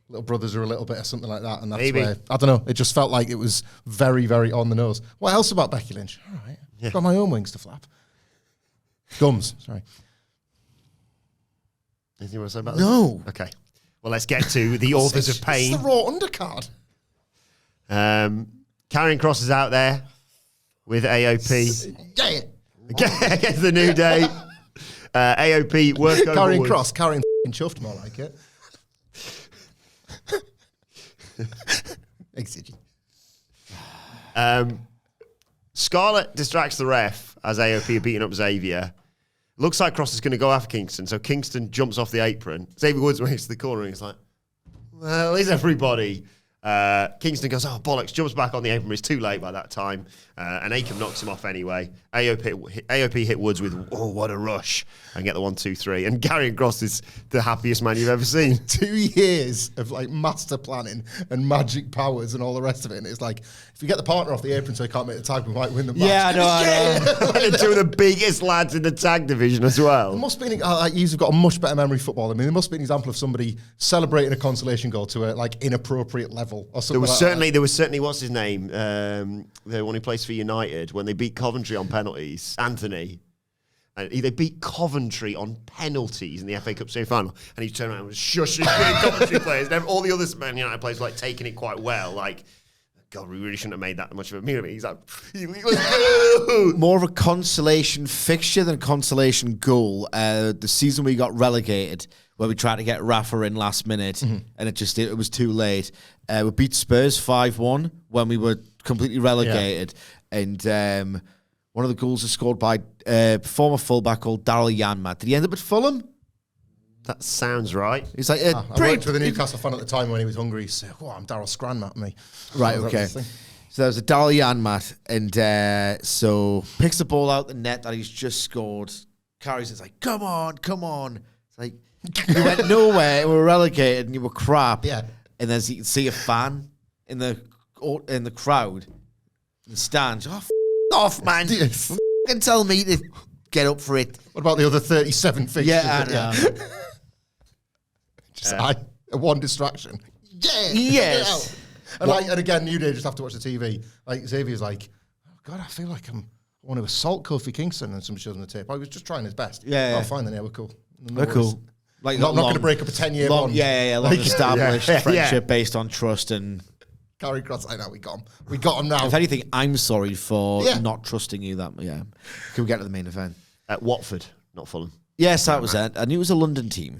little brothers are a little bit or something like that, and that's where I don't know. It just felt like it was very, very on the nose. What else about Becky Lynch? All right, got my own wings to flap. Gums, sorry. Anything you want to say about No. that? Okay. Well, let's get to the Authors of Pain. It's the Raw undercard. Karrion Kross is out there with AOP. Yeah. Against the New Day. AOP work over Karrion Woods. Kross, Karrion chuffed, more like it. Exit. Scarlett distracts the ref as AOP are beating up Xavier. Looks like Kross is going to go after Kingston, so Kingston jumps off the apron. Xavier Woods makes to the corner and he's like, well, is everybody? Kingston goes, oh, bollocks, jumps back on the apron, but it's too late by that time. And Akam knocks him off anyway. AOP hit Woods with, oh, what a rush, and get the 1, 2, 3. And Karrion Kross is the happiest man you've ever seen. 2 years of like master planning and magic powers and all the rest of it. And it's like, if you get the partner off the apron so he can't make the tag, we might win the match. Yeah, I know. And two of the biggest lads in the tag division as well. There must be, you've got a much better memory of football. I mean, there must be an example of somebody celebrating a consolation goal to a like inappropriate level or something. There was certainly what's his name, the one who plays for United when they beat Coventry on penalties, Anthony. And they beat Coventry on penalties in the FA Cup semi-final, and he turned around and was shushing Coventry players. And all the other Man United players were like taking it quite well, like, God, we really shouldn't have made that much of a meal of it. He's like, more of a consolation fixture than a consolation goal. The season we got relegated, where we tried to get Rafa in last minute, and it was too late. We beat Spurs 5-1 when we were completely relegated, and one of the goals was scored by former fullback called Daryl Janmat. Did he end up at Fulham? That sounds right. He's like, I worked with a Newcastle fan at the time when he was hungry. He said, I'm Daryl Scranmat, me. Right, okay. So there was a Daryl Janmat, and so picks the ball out the net that he's just scored, carries it. It's like, come on. It's like, you went nowhere, we were relegated, and you were crap. Yeah. And then you can see a fan in the crowd, in the stands. Oh, off, man. Fucking tell me to get up for it. What about the other 37 fixtures? Yeah, I know. Just one distraction. Yeah. Yes. And again, you just have to watch the TV. Like Xavier's like, oh God, I feel like I want to assault Kofi Kingston, and somebody shows him the tape. I was just trying his best. Yeah. Oh, fine then. Yeah, we're cool. We're cool. Like not going to break up a 10-year bond. Yeah. Long established friendship based on trust and. Carry Cross, I know we got him. We got him now. If anything, I'm sorry for not trusting you that much. Yeah. Can we get to the main event? At Watford, not Fulham. Yes, that was it. I knew it was a London team.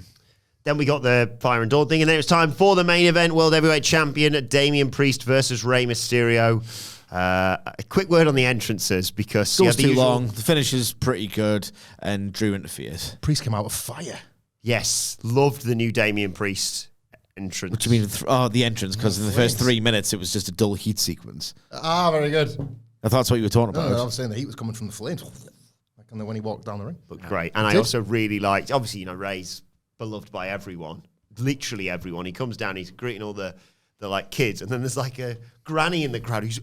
Then we got the Fire and Dawn thing, and then it was time for the main event, World Heavyweight Champion Damian Priest versus Rey Mysterio. A quick word on the entrances, because... Goes too long. The finish is pretty good, and Drew interfered. Priest came out with fire. Yes, loved the new Damian Priest entrance. What do you mean? The entrance, because in the first 3 minutes, it was just a dull heat sequence. Ah, very good. I thought that's what you were talking about. No, I was saying the heat was coming from the flames. Like when he walked down the ring. Looked great. And I also really liked, obviously, Rey's beloved by everyone, literally everyone. He comes down, he's greeting all the like kids, and then there's like a granny in the crowd who's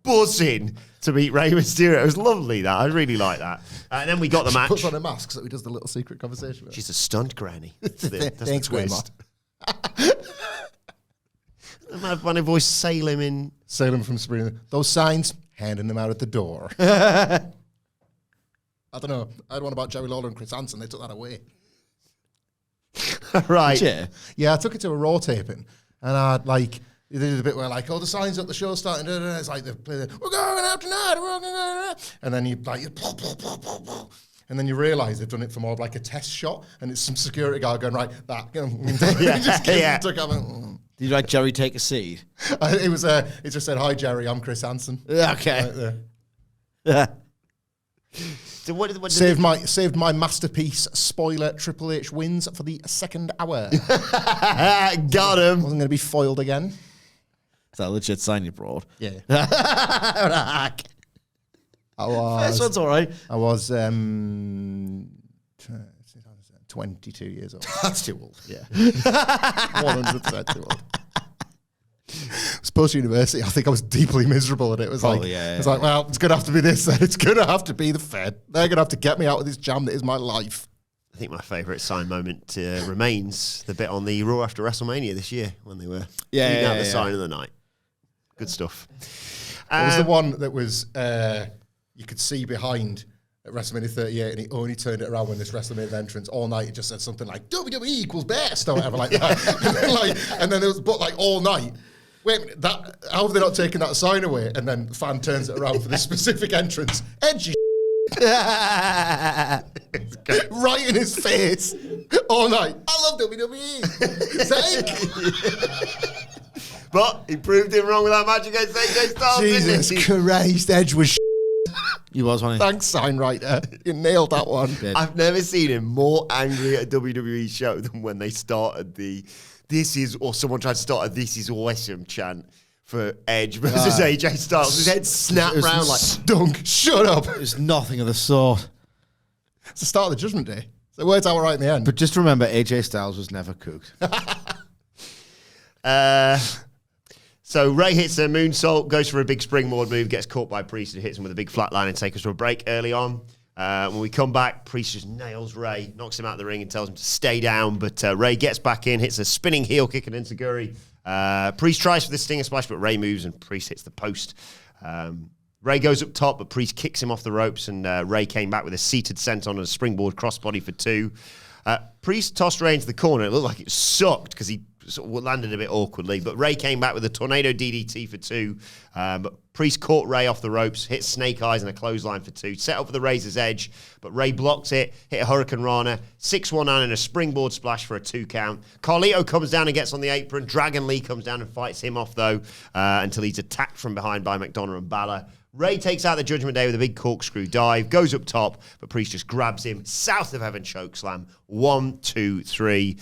buzzing to meet Rey Mysterio. It was lovely, that. I really like that. And then we got the match. Puts on a mask so he does the little secret conversation with her. She's a stunt granny. That's the Thanks, twist. My funny voice, Salem from Sabrina. Those signs, handing them out at the door. I don't know. I had one about Jerry Lawler and Chris Hansen. They took that away. Right. Yeah, I took it to a Raw taping, and they did a bit where the signs up, the show's starting. It's like they play we're going out tonight, and then you and then you realise they've done it for more of like a test shot, and it's some security guard going that. Took off. Did you like Jerry take a seat? It just said, "Hi Jerry, I'm Chris Hansen." Okay. So what saved my masterpiece spoiler. Triple H wins for the second hour. Got him. Wasn't going to be foiled again. Is that a legit sign you brought? Yeah. This one's all right. I was 22 years old. That's too old. Yeah. 100% too old. I was post-university. I think I was deeply miserable, and it was well, it's going to have to be this, and it's going to have to be the Fed. They're going to have to get me out of this jam that is my life. I think my favourite sign moment remains the bit on the Raw after WrestleMania this year when they were reading out the sign of the night. Good stuff. It was the one that was you could see behind at WrestleMania 38, and he only turned it around when this WrestleMania entrance all night. It just said something like WWE equals best or whatever like that. and then there was all night. Wait a minute, how have they not taken that sign away? And then the fan turns it around for this specific entrance. Edgy right in his face all night. I love WWE. But he proved him wrong with that match against AJ Styles. Jesus Christ, Edge was He was, wasn't he? Thanks, signwriter. You nailed that one. I've never seen him more angry at a WWE show than when they started someone tried to start a "This is awesome" chant for Edge versus AJ Styles. His head snapped round like stunk. Shut up. It's nothing of the sort. It's the start of the Judgment Day. So it worked out right in the end. But just remember, AJ Styles was never cooked. So Rey hits a moonsault, goes for a big springboard move, gets caught by Priest and hits him with a big flatline and takes us to a break early on. When we come back, Priest just nails Rey, knocks him out of the ring and tells him to stay down. But Rey gets back in, hits a spinning heel kick and enziguri. Priest tries for the Stinger Splash, but Rey moves and Priest hits the post. Rey goes up top, but Priest kicks him off the ropes, and Rey came back with a seated senton on a springboard crossbody for 2. Priest tossed Rey into the corner. It looked like it sucked because he sort of landed a bit awkwardly, but Rey came back with a tornado DDT for 2. But Priest caught Rey off the ropes, hit Snake Eyes and a clothesline for 2. Set up for the Razor's Edge, but Rey blocks it, hit a Hurricane Rana, 619 and a springboard splash for a 2 count. Carlito comes down and gets on the apron. Dragon Lee comes down and fights him off, though, until he's attacked from behind by McDonough and Bálor. Rey takes out the Judgment Day with a big corkscrew dive, goes up top, but Priest just grabs him, south of heaven chokeslam. 1, 2, 3.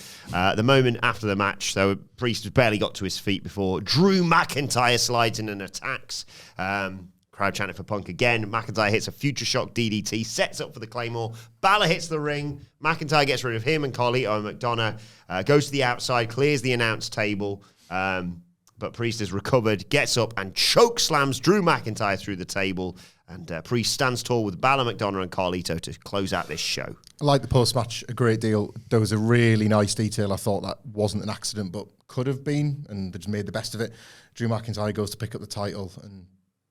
The moment after the match, so Priest has barely got to his feet before Drew McIntyre slides in and attacks. Crowd Crowd chanting for Punk again. McIntyre hits a Future Shock DDT, sets up for the Claymore. Bálor hits the ring. McIntyre gets rid of him and Carlito and McDonough. Goes to the outside, clears the announce table. But Priest is recovered, gets up and choke slams Drew McIntyre through the table. And Priest stands tall with Bálor, McDonough and Carlito to close out this show. I like the post-match a great deal. There was a really nice detail I thought that wasn't an accident, but could have been, and they just made the best of it. Drew McIntyre goes to pick up the title and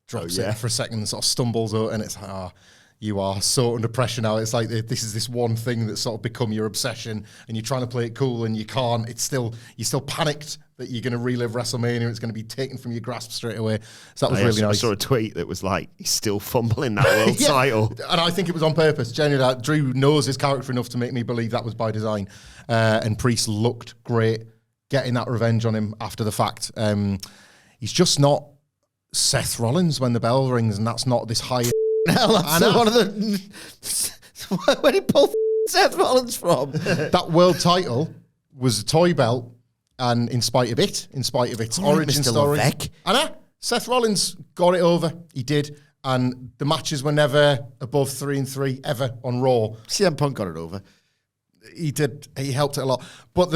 drops it for a second and sort of stumbles out, and it's you are so under pressure now. It's like this is this one thing that's sort of become your obsession, and you're trying to play it cool, and you can't. You're still panicked that you're going to relive WrestleMania. It's going to be taken from your grasp straight away. So that was really nice. I saw a tweet that was like, he's still fumbling that world title. And I think it was on purpose. Genuinely, Drew knows his character enough to make me believe that was by design. And Priest looked great getting that revenge on him after the fact. He's just not Seth Rollins when the bell rings, and that's not this high... Hell, that's one of the... Where did he pull Seth Rollins from? That world title was a toy belt, and in spite of its origin story... Seth Rollins got it over. He did. And the matches were never above 3-3 ever on Raw. CM Punk got it over. He did. He helped it a lot. But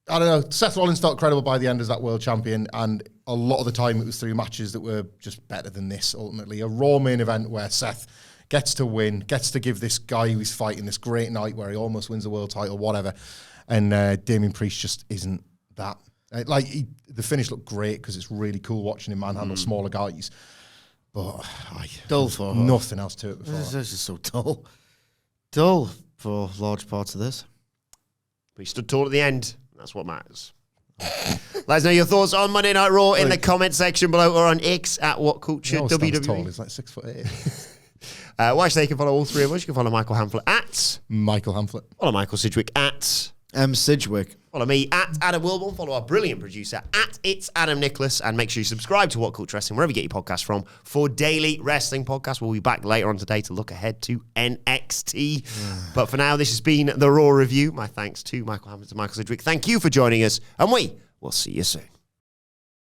I don't know, Seth Rollins felt credible by the end as that world champion, and a lot of the time it was through matches that were just better than this, ultimately. A Raw main event where Seth gets to win, gets to give this guy who he's fighting this great night where he almost wins the world title, whatever, and Damian Priest just isn't that. The finish looked great because it's really cool watching him manhandle smaller guys, but dull for nothing else to it before. This is so dull. Dull for large parts of this. But he stood tall at the end. That's what matters. Let us know your thoughts on Monday Night Raw in the comment section below or on X at WhatCulture WWE. Tall. He's like 6'8". Watch there. You can follow all three of us. You can follow Michael Hamflet at Michael Hamflet. Follow Michael Sidgwick at Sidgwick. Follow me at Adam Wilborn. Follow our brilliant producer at It's Adam Nicholas. And make sure you subscribe to WhatCulture Wrestling, wherever you get your podcasts from, for daily wrestling podcasts. We'll be back later on today to look ahead to NXT. But for now, this has been the Raw Review. My thanks to Michael Hamilton and Michael Sidgwick. Thank you for joining us, and we will see you soon.